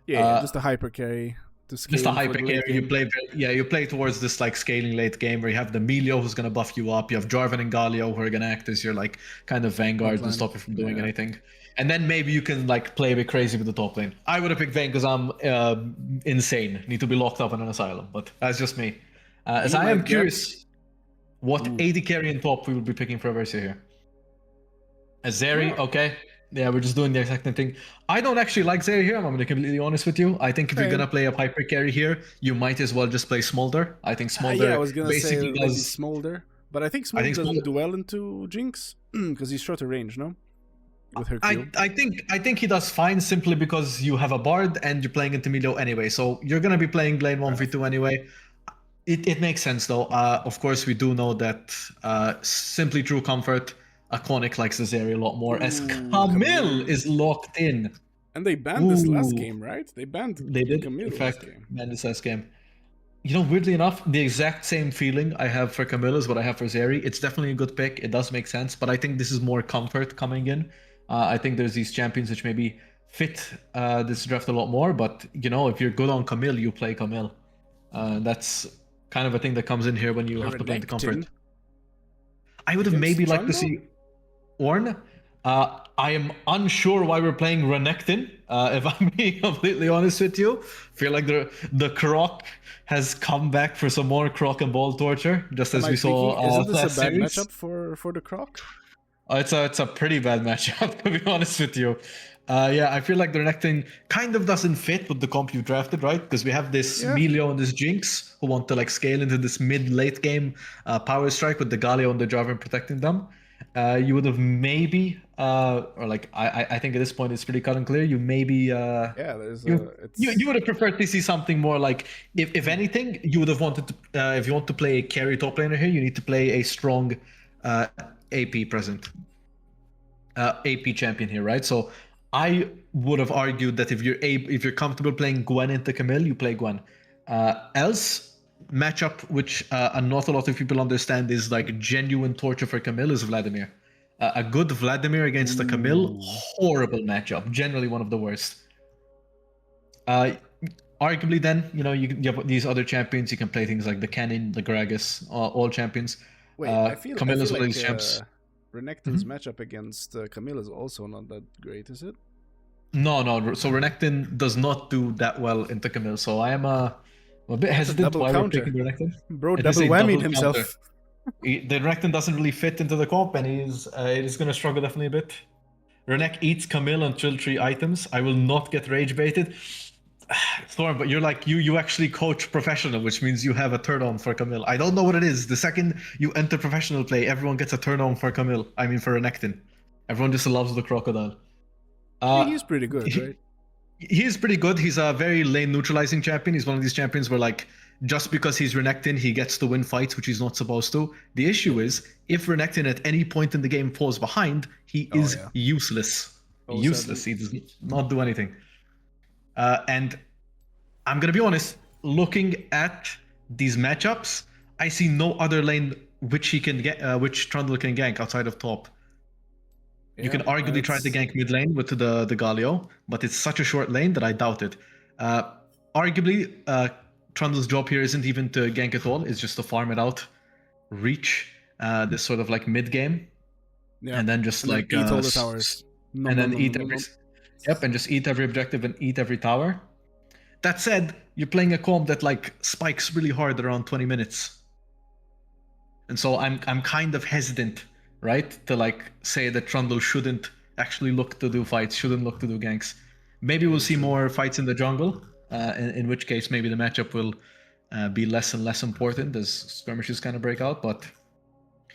Yeah, just a hyper carry to scale. Just a for hyper the late carry. You game. play, you play towards this like scaling late game where you have the Melio who's gonna buff you up. You have Jarvan and Galio who are gonna act as your like kind of vanguards and Frontline. stop you from doing Yeah. anything. And then maybe you can like play a bit crazy with the top lane. I would have picked Vayne because I'm insane. Need to be locked up in an asylum, but that's just me. As You I am might get- curious, what AD carry and top we would be picking for EVERSIO here. A Zeri, okay. Yeah, we're just doing the exact same thing. I don't actually like Zeri here, I'm going to be completely honest with you. I think if you're Same. going to play a hyper carry here, you might as well just play Smolder. I think Smolder yeah, I was gonna say basically maybe does... Smolder, but I think Smolder think doesn't Smolder- do well into Jinx because he's shorter range, no? With her Q. I think he does fine simply because you have a Bard and you're playing into Melio anyway. So you're going to be playing lane 1v2 anyway. It makes sense though. Of course, we do know that simply through comfort, Iconic likes the Zeri a lot more, as Camille is locked in. And they banned this last Ooh. game, right? They banned They did, Camille in last fact, game. ban this last game. You know, weirdly enough, the exact same feeling I have for Camille is what I have for Zeri. It's definitely a good pick. It does make sense, but I think this is more comfort coming in. I think there's these champions which maybe fit this draft a lot more, but you know, if you're good on Camille, you play Camille. That's kind of a thing that comes in here when you have to play into comfort. I would have Against maybe liked to Trundle? see Ornn. I am unsure why we're playing Renekton, if I'm being completely honest with you. Feel like the Croc has come back for some more Croc and Ball torture, just as we saw Isn't this last a bad series. matchup for the Croc? It's a pretty bad matchup, to be honest with you. Yeah, I feel like the Renekton kind of doesn't fit with the comp you drafted, right? Because we have this Melio and this Jinx who want to like scale into this mid-late game power strike with the Galio and the Jarvan protecting them. You would have maybe, or like I think at this point it's pretty cut and clear. You maybe, Yeah, there's you would have preferred to see something more like, if anything, you would have wanted to, if you want to play a carry top laner here, you need to play a strong AP present, AP champion here, right? So I would have argued that if you're comfortable playing Gwen into Camille, you play Gwen. Else, matchup which not a lot of people understand is like genuine torture for Camille is Vladimir. A good Vladimir against a Camille, horrible matchup. Generally one of the worst. Arguably then, you know, you have these other champions, you can play things like the Cannon, the Gragas, all champions. Wait, I feel Camille is like one of these champs. Renekton's matchup against Camille is also not that great, is it? No. So Renekton does not do that well into Camille. So I am a bit hesitant why we're picking Renekton. Bro, It double is a whammied double himself. counter. The Renekton doesn't really fit into the comp, and it is going to struggle definitely a bit. Renek eats Camille until 3 items. I will not get rage baited. Storm, but you're like you actually coach professional, which means you have a turn on for Camille. I don't know what it is. The second you enter professional play, everyone gets a turn on for Camille. I mean for Renekton. Everyone just loves the crocodile. He's pretty good, right? He's pretty good. He's a very lane neutralizing champion. He's one of these champions where like just because he's Renekton, he gets to win fights, which he's not supposed to. The issue is if Renekton at any point in the game falls behind, he is useless. Useless. He does not do anything. And I'm gonna be honest, looking at these matchups, I see no other lane which he can get, which Trundle can gank outside of top. You can arguably try to gank mid lane with the Galio, but it's such a short lane that I doubt it. Arguably, Trundle's job here isn't even to gank at all; it's just to farm it out, reach this sort of like mid game, and then just and like then eat all the towers. and then eat every yep, and just eat every objective and eat every tower. That said, you're playing a comp that like spikes really hard around 20 minutes, and so I'm kind of hesitant, right, to like say that Trundle shouldn't actually look to do fights, shouldn't look to do ganks. Maybe we'll see more fights in the jungle, in which case maybe the matchup will be less and less important as skirmishes kind of break out. But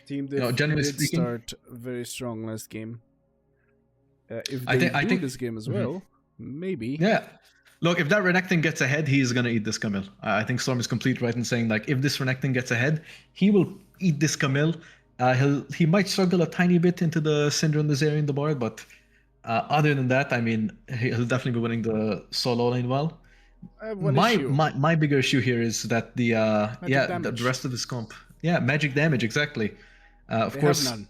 Team Diff generally did speaking, start very strong last game. If they I think this game as well, maybe. Yeah. Look, if that Renekton gets ahead, he's gonna eat this Camille. I think Storm is complete right in saying like if this Renekton gets ahead, he will eat this Camille. He might struggle a tiny bit into the Syndra and the Zeri in the board, but other than that, I mean, he'll definitely be winning the solo lane well. I have one My issue. my bigger issue here is that the damage. the rest of this comp, magic damage exactly. Of They course, have none.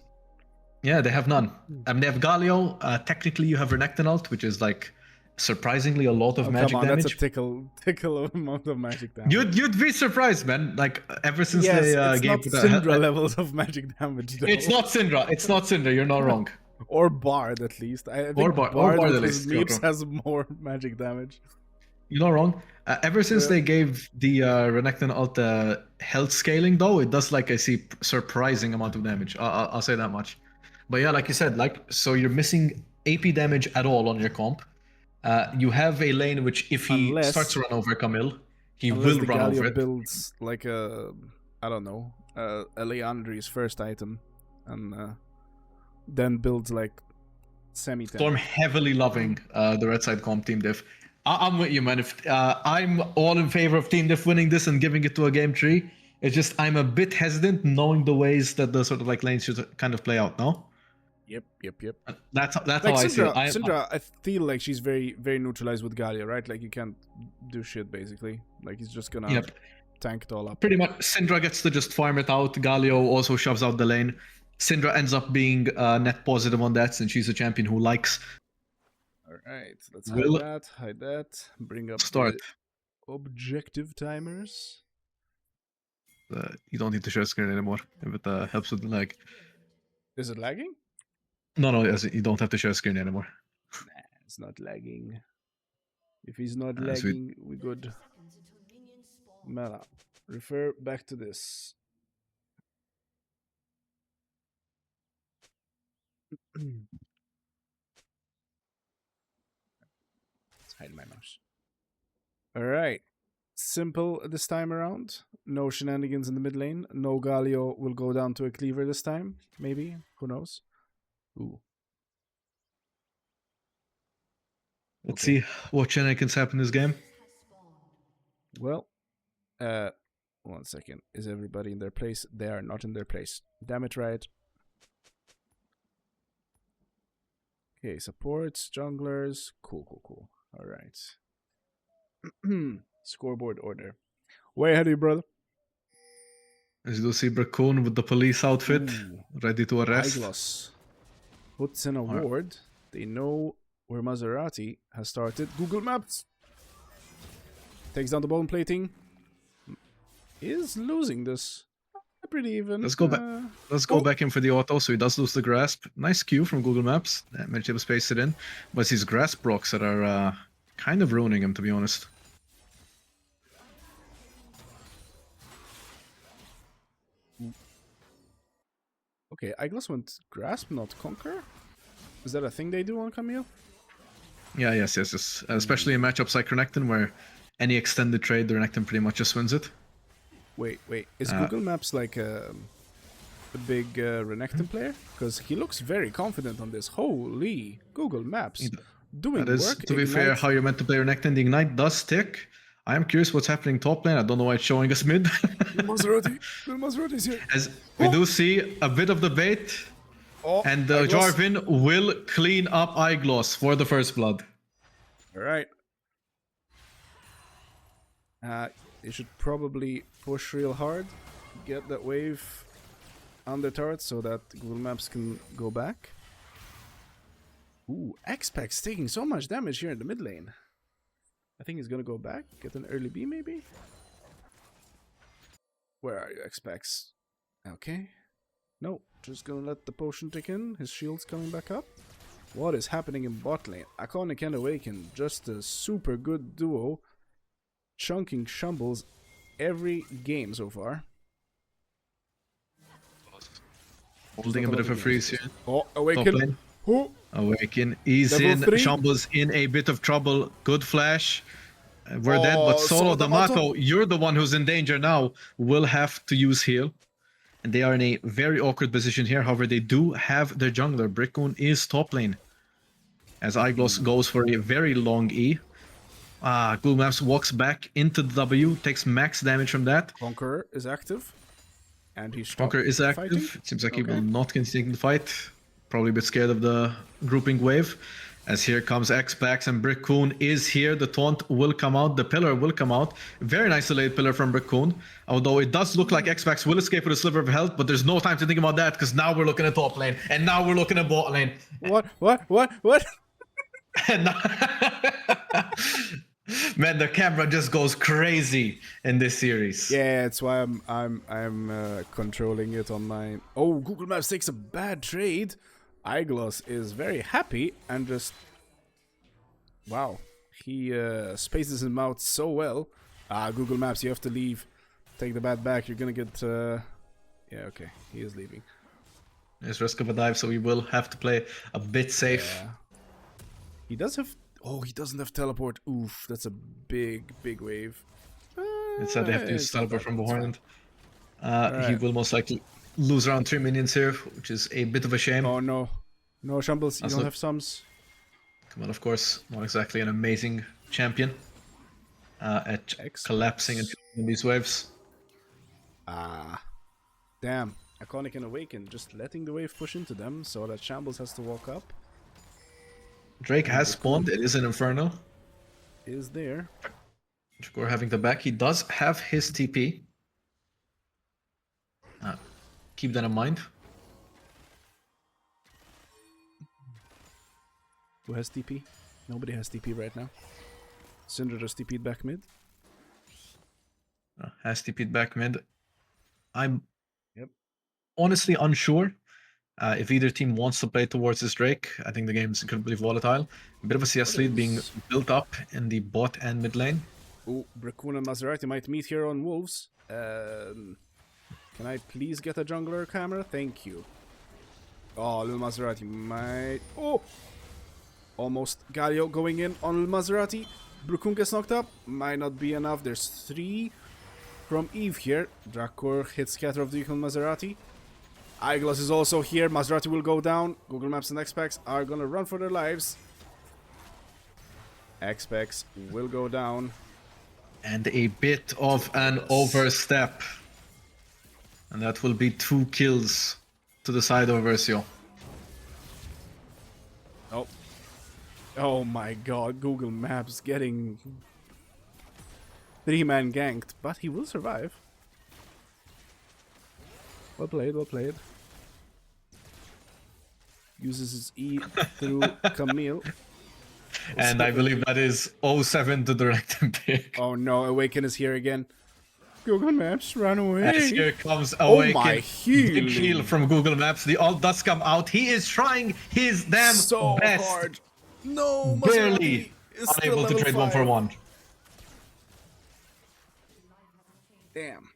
yeah, they have none. I mean, they have Galio. Technically, you have Renekton ult, which is like surprisingly a lot of magic come on, damage. that's a tickle amount of magic damage. You'd be surprised, man. Like ever since yes, they it's gave not Syndra levels of magic damage. Though. It's not Syndra. It's not Syndra. You're not wrong. Or Bard at least. I think Bard Bard at with least, his meeps has more magic damage. You're not wrong. Ever since they gave the Renekton ult health scaling, though, it does like I see surprising amount of damage. I'll say that much. But yeah, like you said, like so you're missing AP damage at all on your comp. You have a lane which, if he starts to run over Camille, he will run over it. Builds like a, I don't know, a Leandri's first item, and then builds like semi. Storm heavily loving the red side comp Team Diff. I'm with you, man. If I'm all in favor of Team Diff winning this and giving it to a game tree, it's just I'm a bit hesitant knowing the ways that the sort of like lanes should kind of play out. No. Yep. That's like how I see it. Syndra, I feel like she's very, very neutralized with Galio, right? Like you can't do shit basically. Like he's just gonna tank it all up. Pretty much, Syndra gets to just farm it out. Galio also shoves out the lane. Syndra ends up being net positive on that since she's a champion who likes. All right, let's hide that. Bring up start the objective timers. You don't need to share screen anymore if it helps with the lag. Is it lagging? No, you don't have to share screen anymore. Nah, it's not lagging. If he's not lagging, we good. Mela, refer back to this. Let's hide my mouse. All right. Simple this time around. No shenanigans in the mid lane. No Galio will go down to a cleaver this time. Maybe. Who knows? Ooh. Let's see what shenanigans happen in this game. Well, 1 second. Is everybody in their place? They are not in their place. Damn it, right. Okay, supports, junglers. Cool. All right. Scoreboard order. Way ahead of you, brother. As you do see Bracoon with the police outfit, ready to arrest. Eyeglass puts in a ward. They know where Maserati has started. Google Maps. Takes down the bone plating. Is losing this. Pretty even. Let's go back. Let's go back in for the auto. So he does lose the grasp. Nice cue from Google Maps. Managed to space it in, but it's his grasp blocks that are kind of ruining him, to be honest. Okay, Eyeglass went grasp, not conquer. Is that a thing they do on Camille? Yeah, yes. Especially in matchups like Renekton, where any extended trade, the Renekton pretty much just wins it. Wait. Is Google Maps like a big Renekton player? Because he looks very confident on this. Holy, Google Maps doing that is, work. To be fair, how you're meant to play Renekton, the Ignite does tick. I am curious what's happening top lane. I don't know why it's showing us mid. Maserati's here. As we do see a bit of the bait. And Jarvan will clean up Eyeglass for the first blood. All right. You should probably push real hard. get that wave on the turret so that Google Maps can go back. Ooh, X-Pac's taking so much damage here in the mid lane. I think he's gonna go back, get an early B maybe? Where are you, X-Pac's? Okay. No, just gonna let the potion tick in. His shield's coming back up. What is happening in bot lane? Iconic and Awaken, just a super good duo. Chunking Shambles every game so far. Holding a bit of a freeze here. Oh, Awaken. Oh. Awaken is Level in. 3. Shambles in a bit of trouble. Good flash. We're dead, but Solo Solo D'Amato, you're the one who's in danger now. Will have to use heal. And they are in a very awkward position here. However, they do have their jungler. Brickmoon is top lane. As Igloss goes for a very long E. Google Maps walks back into the W, takes max damage from that. Conqueror is active. And he's Conqueror is active. fighting. It seems like he will not continue the fight. Probably a bit scared of the grouping wave. As here comes X-Pax and Brickmoon is here. The taunt will come out. The pillar will come out. Very nice delayed pillar from Brickmoon. Although it does look like X-Pax will escape with a sliver of health, but there's no time to think about that because now we're looking at top lane. And now we're looking at bot lane. What? And now... Man, the camera just goes crazy in this series. Yeah, that's why I'm controlling it on my. Oh, Google Maps takes a bad trade. Igloss is very happy and just. Wow, he spaces him out so well. Google Maps, you have to leave. Take the bat back. You're gonna get. Yeah, okay, he is leaving. There's risk of a dive, so we will have to play a bit safe. Yeah. He does have. Oh, he doesn't have teleport. Oof, that's a big wave. Instead, they have to use teleport from behind. He Right. will most likely lose around 3 minions here, which is a bit of a shame. Oh no, no Shambles, you That's don't not- have sums. Come on, of course, not exactly an amazing champion at X. collapsing and in these waves. Damn. Iconic and Awaken, just letting the wave push into them so that Shambles has to walk up. Drake has spawned. It is an Inferno. Is there. Jakor having the back. He does have his TP. Keep that in mind. Who has TP? Nobody has TP right now. Syndra just TP'd back mid. Has TP'd back mid. I'm Yep. honestly unsure if either team wants to play towards this Drake. I think the game is incredibly volatile. A bit of a CS lead being built up in the bot and mid lane. Oh, Brickmoon and Maserati might meet here on Wolves. Can I please get a jungler camera? Thank you. Oh, little Maserati might... Oh! Almost. Galio going in on Lil Maserati. Brickmoon gets knocked up. Might not be enough. There's 3 from Eve here. Drakor hits scatter of the equal Maserati. Igloss is also here. Maserati will go down. Google Maps and X-Pax are gonna run for their lives. X-Pax will go down. And a bit of an overstep. And that will be 2 kills to the side of EVERSIO. Oh. Oh my god, Google Maps getting 3-man ganked, but he will survive. Well played, well played. Uses his E through Camille. And I believe that is 07 to direct and pick. Oh no, Awaken is here again. Google Maps, run away. As here comes Oh Awaken. my Big heal. heal from Google Maps. The ult does come out. He is trying his damn So best. hard. No, Barely Maserati is still unable to level trade 1 for 5. 1. Damn.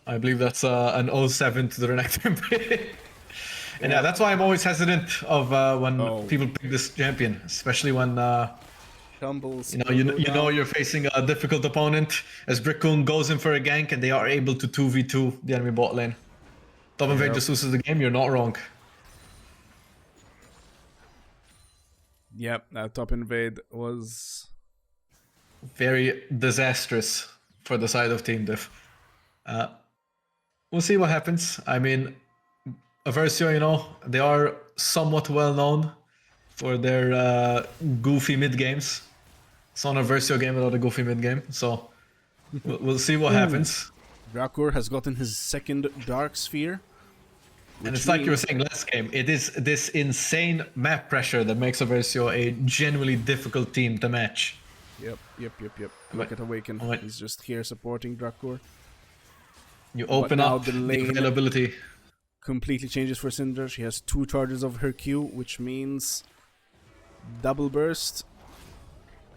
I believe that's an 07 to the Renekton pick. And yeah, that's why I'm always hesitant of when people pick this champion, especially when Tumbles. you know you're facing a difficult opponent. As Brickmoon goes in for a gank and they are able to 2v2 the enemy bot lane. Top Invade just loses the game. You're not wrong. Yep, that top invade was Very disastrous for the side of Team Diff. We'll see what happens. I mean, EVERSIO, you know, they are somewhat well known for their goofy mid games. It's not an EVERSIO game without a goofy mid game, so we'll see what happens. Drakur has gotten his second Dark Sphere. And it's like you were saying last game, it is this insane map pressure that makes EVERSIO a genuinely difficult team to match. Yep. Look at Awaken. He's just here supporting Drakur. You open up the availability. Completely changes for Syndra. She has 2 charges of her Q, which means double burst.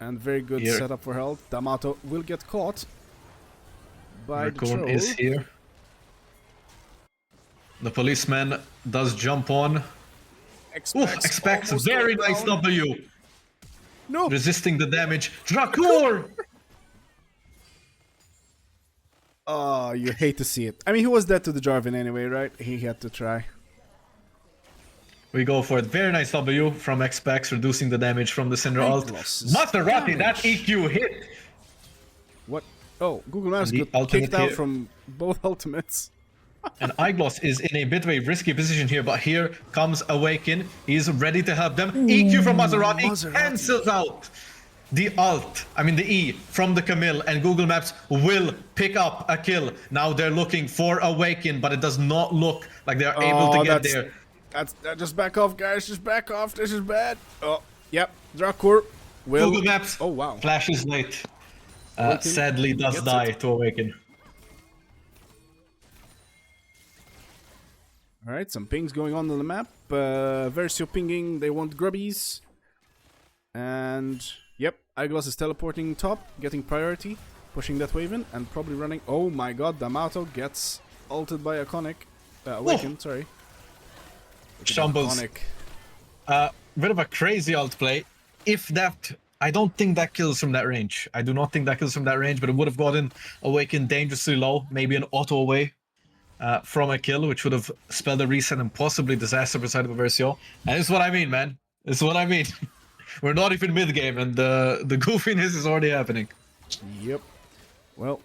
And very good setup for health. D'Amato will get caught by the troll. Is here. The policeman does jump on. Expects very nice W. No. Resisting the damage. Drakur! Oh, you hate to see it. I mean, he was dead to the Jarvan anyway, right? He had to try. We go for it. Very nice W from Xpex, reducing the damage from the Syndra ult. Maserati, that EQ hit! What? Oh, Google Maps got kicked out from both ultimates. And Igloss is in a bit of a risky position here, but here comes Awaken. He's ready to help them. EQ from Maserati cancels out the E from the Camille, and Google Maps will pick up a kill. Now they're looking for Awaken, but it does not look like they're able to get there. Just back off, guys. Just back off. This is bad. Oh, yep. Drakur will... Google Maps. Oh, wow. Flashes late. Sadly does die to Awaken. Alright, some pings going on the map. Versio pinging, they want grubbies. And, yep, Igloss is teleporting top, getting priority, pushing that wave in, and probably running... Oh my god, D'Amato gets ulted by Awaken, sorry. Shambles. Bit of a crazy ult play. If that... I don't think that kills from that range. I do not think that kills from that range, but it would have gotten Awaken dangerously low. Maybe an auto away. From a kill, which would have spelled a reset and possibly disaster for side of EVERSIO. And this is what I mean, man. This is what I mean. We're not even mid-game, and the goofiness is already happening. Yep. Well,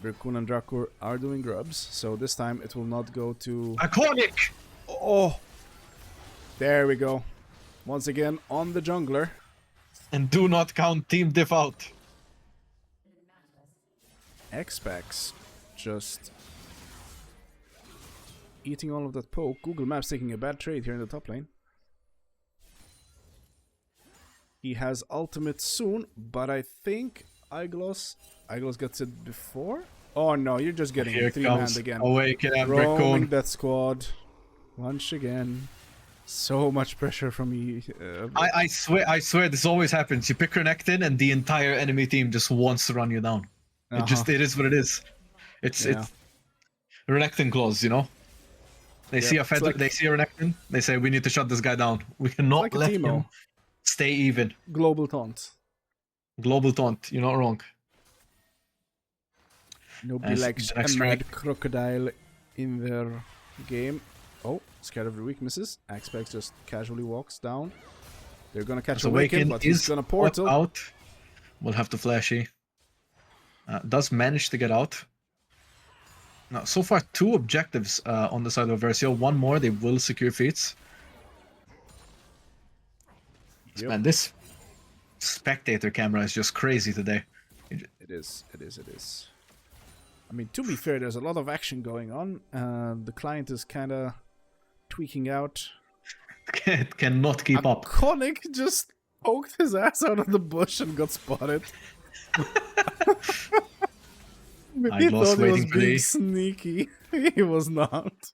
Birkun and Drakur are doing grubs, so this time it will not go to... Iconic! Oh! There we go. Once again, on the jungler. And do not count Team Diff out. Xpex. Just eating all of that poke. Google Maps taking a bad trade here in the top lane. He has ultimate soon, but I think Igloss gets it before. Oh no, you're just getting 3-man again. Awaken and roaming that squad once again. So much pressure from me. I swear this always happens. You pick Renekton and the entire enemy team just wants to run you down. It is what it is. It's Renekton clause, you know. They see a Fed, they see a Renekton, they say we need to shut this guy down. We cannot let him stay even. Global taunt. Global taunt. You're not wrong. Nobody likes a mad crocodile in their game. Oh, scared of the weaknesses. Xpex just casually walks down. They're gonna catch Awaken, but he's gonna portal out. We'll have to flashy. Does manage to get out. Now, so far, 2 objectives on the side of EVERSIO. 1 more, they will secure feats. Yep. Man, this spectator camera is just crazy today. It is. I mean, to be fair, there's a lot of action going on. The client is kind of tweaking out. It cannot keep up. Iconic just poked his ass out of the bush and got spotted. He thought he was being sneaky. He was not.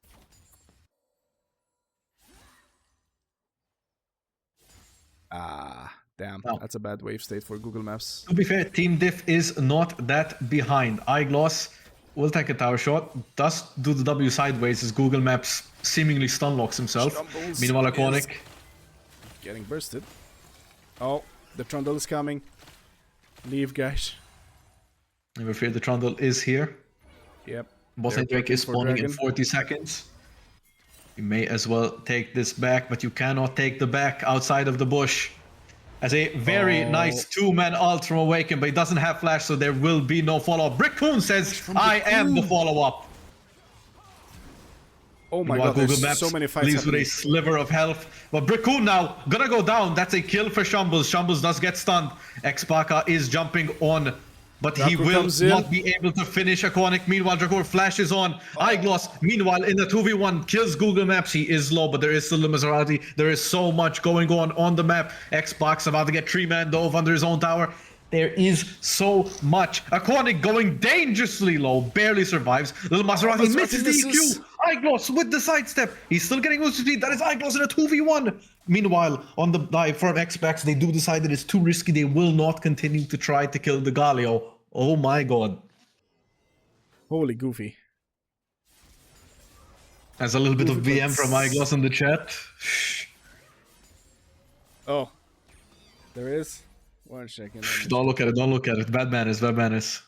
Ah, damn. No. That's a bad wave state for Google Maps. To be fair, Team Diff is not that behind. Igloss will take a tower shot, does do the W sideways as Google Maps seemingly stun locks himself. Stumbles Meanwhile, Iconic getting bursted. Oh, the Trundle is coming. Leave, guys. I'm afraid the Trundle is here. Yep. Boss Lane Drake is spawning in 40 seconds. You may as well take this back, but you cannot take the back outside of the bush. As a very nice 2-man ult from Awaken, but he doesn't have flash, so there will be no follow-up. Brickcoon says, I am the follow-up. Oh my god, Google there's Maps so many fights leaves with a sliver of health. But Brickcoon now gonna go down. That's a kill for Shambles. Shambles does get stunned. Xpaka is jumping on but he Draco will comes in. not be able to finish Iconic. Meanwhile, Dracor flashes on. Eyegloss, meanwhile, in the 2v1, kills Google Maps. He is low, but there is still the Maserati. There is so much going on the map. Xbox about to get 3-man dove under his own tower. There is so much. Iconic going dangerously low, barely survives. Little Maserati Maserati misses the misses. EQ. Eyegloss with the sidestep. He's still getting moves speed. That is Eyegloss in a 2v1. Meanwhile, on the dive from Xbox, they do decide that it's too risky. They will not continue to try to kill the Galio. Oh my god. Holy goofy. There's a little bit of Goofy VM from butts. Eyegloss in the chat. Oh. There is? 1 second. Don't look at it, don't look at it. Bad manners, bad manners.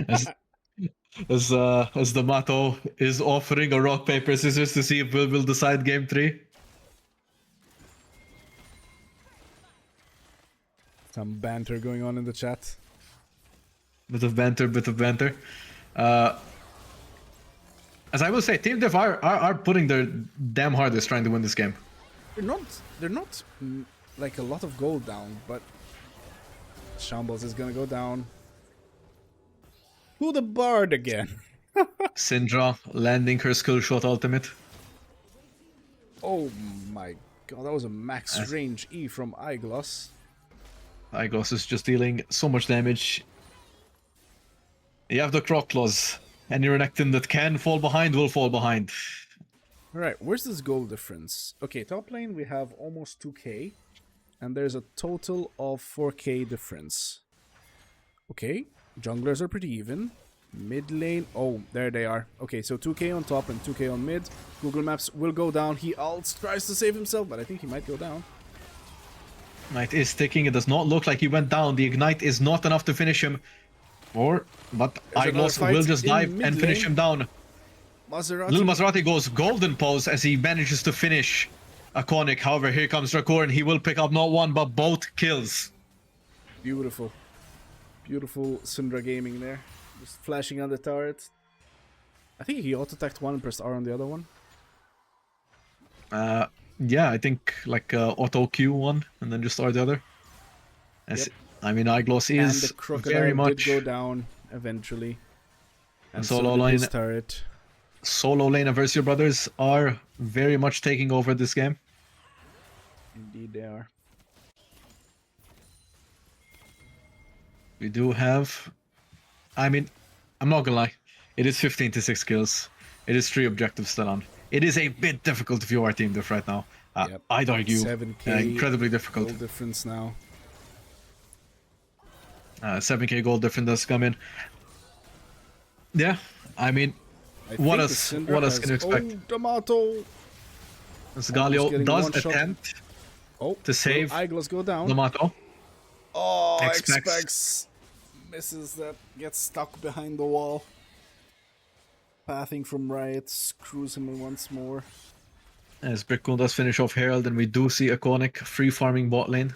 As the Mato is offering a rock, paper, scissors to see if will decide game 3. Some banter going on in the chat. Bit of banter, bit of banter. As I will say, Team Diff are putting their damn hardest trying to win this game. They're not like a lot of gold down, but Shambles is gonna go down. Who the Bard again? Syndra landing her skill shot ultimate. Oh my god, that was a max range E from Eyegloss. Eyegloss is just dealing so much damage. You have the Croc Claws. Any Renekton that can fall behind will fall behind. Alright, where's this gold difference? Okay, top lane we have almost 2k, and there's a total of 4k difference. Okay, junglers are pretty even. Mid lane, oh, there they are. Okay, so 2k on top and 2k on mid. Google Maps will go down. He ults, tries to save himself, but I think he might go down. Knight is ticking. It does not look like he went down. The Ignite is not enough to finish him. But Eyegloss will just dive and finish him down. Maserati. Little Maserati goes golden pose as he manages to finish Iconic. However, here comes Dracor and he will pick up not one but both kills. Beautiful. Beautiful Syndra gaming there. Just flashing on the turret. I think he auto-attacked one and pressed R on the other one. Yeah, I think like auto Q one and then just R the other. As, Yep. I mean, Eyegloss And is the crocodile very much did go down eventually. And solo so did line. his turret. Solo lane EVERSIO brothers are very much taking over this game. Indeed they are. We do have, I mean, I'm not gonna lie, it is 15 to 6 kills. It is 3 objectives still on. It is a bit difficult if you are Team Diff right now. Yep. I'd argue 7k incredibly difficult. gold difference now. 7k gold difference does come in. Yeah, I mean, I what think else? the Syndra What else has- can you expect? Oh, Tomato! As getting Galio does one shot. attempt Oh, to save Eyegloss go down. Lamato. Oh, Expects- Xpex misses that, gets stuck behind the wall. Pathing from Riot, screws him in once more. As Brickcoon does finish off Herald, and we do see Iconic free farming bot lane.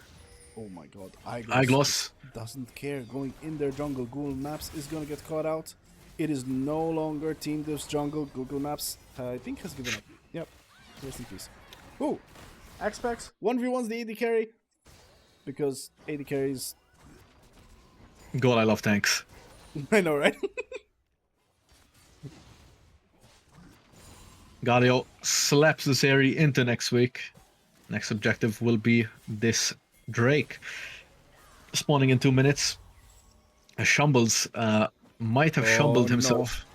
Oh my god, Eyegloss. doesn't care. Going in their jungle, Google Maps is gonna get caught out. It is no longer Team Diff's jungle. Google Maps, I think, has given up. Yep, rest in peace. Oh, Xpex 1v1's the AD carry. Because AD carries... God, I love tanks. I know, right? Galio slaps this area into next week. Next objective will be this Drake. Spawning in 2 minutes. Shambles might have shambled no. himself.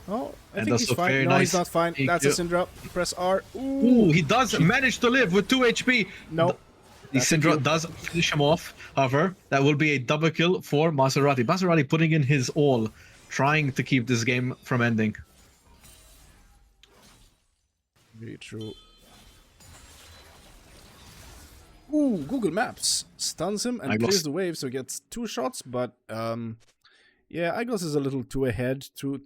Oh, I And think that's he's a fine. very No, he's nice not fine. EQ. That's a Syndra. Press R. Ooh, he does manage to live with 2 HP. No. The That's a Syndra kill. does finish him off. However, that will be a double kill for Maserati. Maserati putting in his all, trying to keep this game from ending. Very true. Ooh, Google Maps stuns him and Eyegloss. clears the wave, so he gets 2 shots. But yeah, Eyegloss is a little too ahead. Two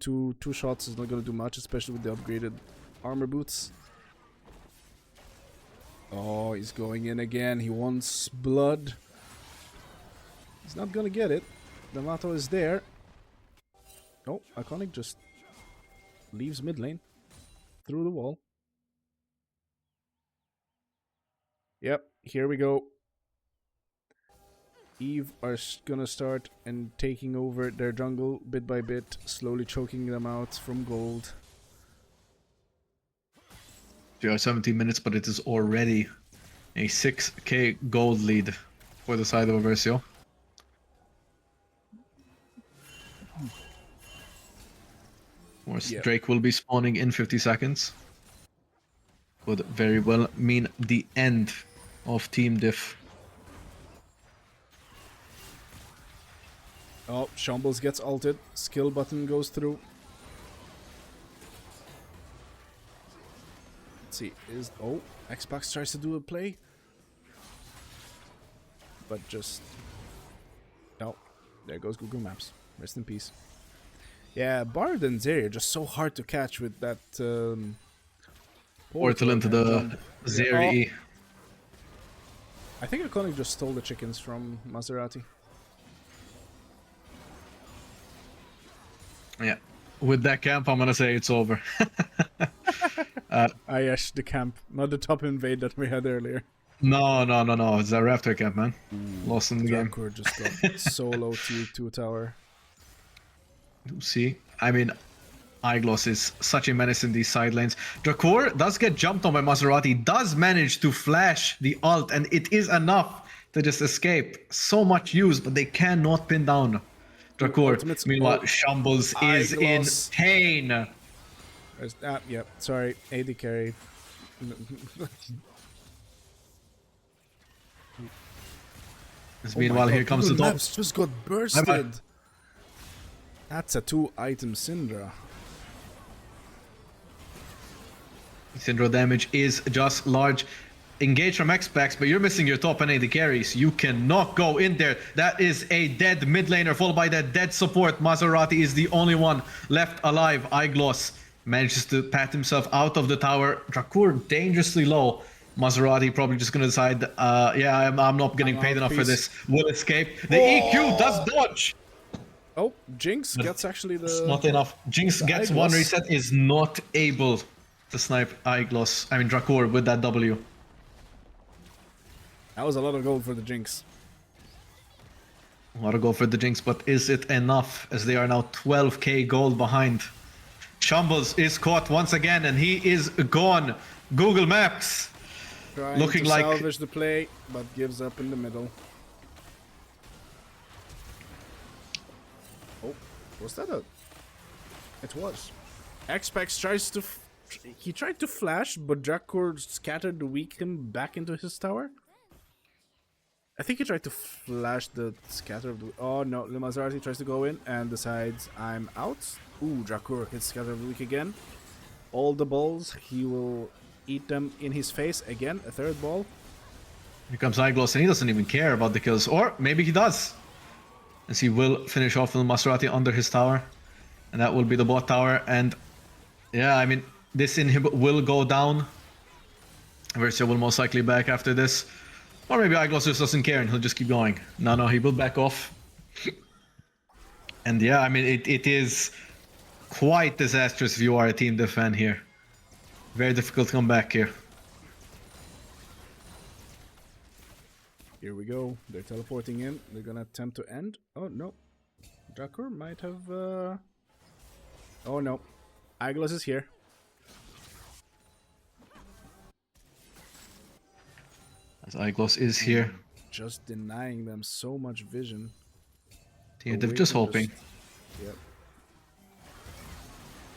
shots is not gonna do much, especially with the upgraded armor boots. Oh, he's going in again. He wants blood. He's not gonna get it. D'Amato is there. Oh, Iconic just leaves mid lane through the wall. Yep, here we go. Eve are gonna start and taking over their jungle bit by bit, slowly choking them out from gold. We are 17 minutes, but it is already a 6k gold lead for the side of EVERSIO. Of course, Yeah. Drake will be spawning in 50 seconds. Could very well mean the end of Team Diff. Oh, Shambles gets ulted. Skill button goes through. Let's see. Oh, Xbox tries to do a play. But just... Oh, there goes Google Maps. Rest in peace. Yeah, Bard and Zeri are just so hard to catch with that... Portal into the Zeri. Oh. I think Iconic just stole the chickens from Maserati. Yeah. With that camp, I'm gonna say it's over. Yes, the camp. Not the top invade that we had earlier. No. It's a Raptor camp, man. Lost in the game. Dracor just got solo tier 2 tower. See? I mean, Igloss is such a menace in these side lanes. Dracor does get jumped on by Maserati, does manage to flash the ult, and it is enough to just escape. So much use, but they cannot pin down Dracor. Meanwhile, Shambles is in pain. Yep, sorry, AD carry. Meanwhile, here comes the top. Maps just got bursted. That's a 2-item Syndra. Syndra damage is just large. Engage from X-Packs, but you're missing your top and AD carries. You cannot go in there. That is a dead mid laner, followed by that dead support. Maserati is the only one left alive. Igloss manages to pat himself out of the tower. Dracor dangerously low. Maserati probably just gonna decide, yeah, I'm not getting paid enough for this. Will escape. The EQ does dodge. Oh, Jinx gets actually the... It's not enough. Jinx gets one reset, is not able to snipe Igloss. I mean Dracor with that W. That was a lot of gold for the Jinx. A lot of gold for the Jinx, but is it enough? As they are now 12k gold behind. Shambles is caught once again, and he is gone. Google Maps Trying looking to like salvage the play, but gives up in the middle. Oh, was that a... It was. X-Pax tries to... He tried to flash, but Dracor scattered the weaken back into his tower. I think he tried to flash the scatter of the... Oh no, the Maserati tries to go in and decides I'm out. Ooh, Dracor hits scatter of the weak again. All the balls, he will eat them in his face again. A third ball. Here comes Igloss, and he doesn't even care about the kills. Or maybe he does. As he will finish off the Maserati under his tower. And that will be the bot tower. And yeah, I mean, this inhib will go down. EVERSIO will most likely back after this. Or maybe Igloss just doesn't care and he'll just keep going. No, he will back off. And yeah, I mean, it is quite disastrous if you are a Team Diff fan here. Very difficult to come back here. Here we go. They're teleporting in. They're gonna attempt to end. Oh no. Dracor might have... Oh no. Igloss is here. As Igloss is here. Just denying them so much vision. Team Diff just hoping. Yep.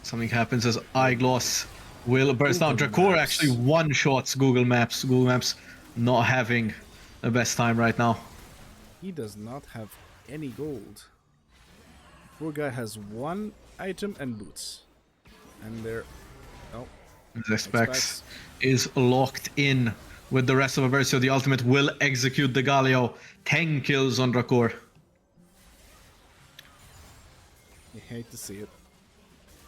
Something happens as Igloss will burst down. Dracor actually one-shots Google Maps. Google Maps not having the best time right now. He does not have any gold. Poor guy has one item and boots. And they're... Oh. X-Pax is locked in with the rest of EVERSIO. The ultimate will execute the Galio. 10 kills on Dracor. You hate to see it.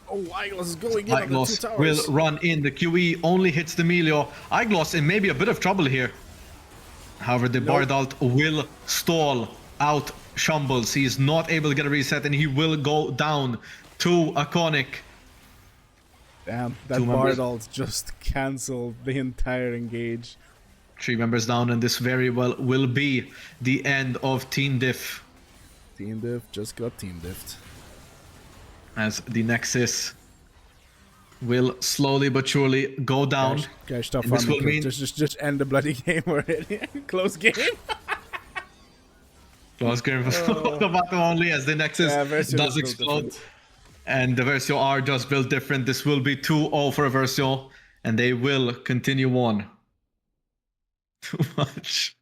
Oh, Igloss is going in on the 2 Igloss towers. will run in. The QE only hits the Melio. Igloss in maybe a bit of trouble here. However, the Bard ult will stall out Shambles. He is not able to get a reset and he will go down to Iconic. Damn, that Bard ult just cancelled the entire engage. 3 members down, and this very well will be the end of Team Diff, Team Diff just got Team Diffed. as the Nexus will slowly but surely go down. Guys, stop And this farming. will mean- Just end the bloody game already. Close game. Close game for the bottom only, as the Nexus Versio does is built explode. different. And the Versio are just built different. This will be 2-0 for Versio, and they will continue on. Too much.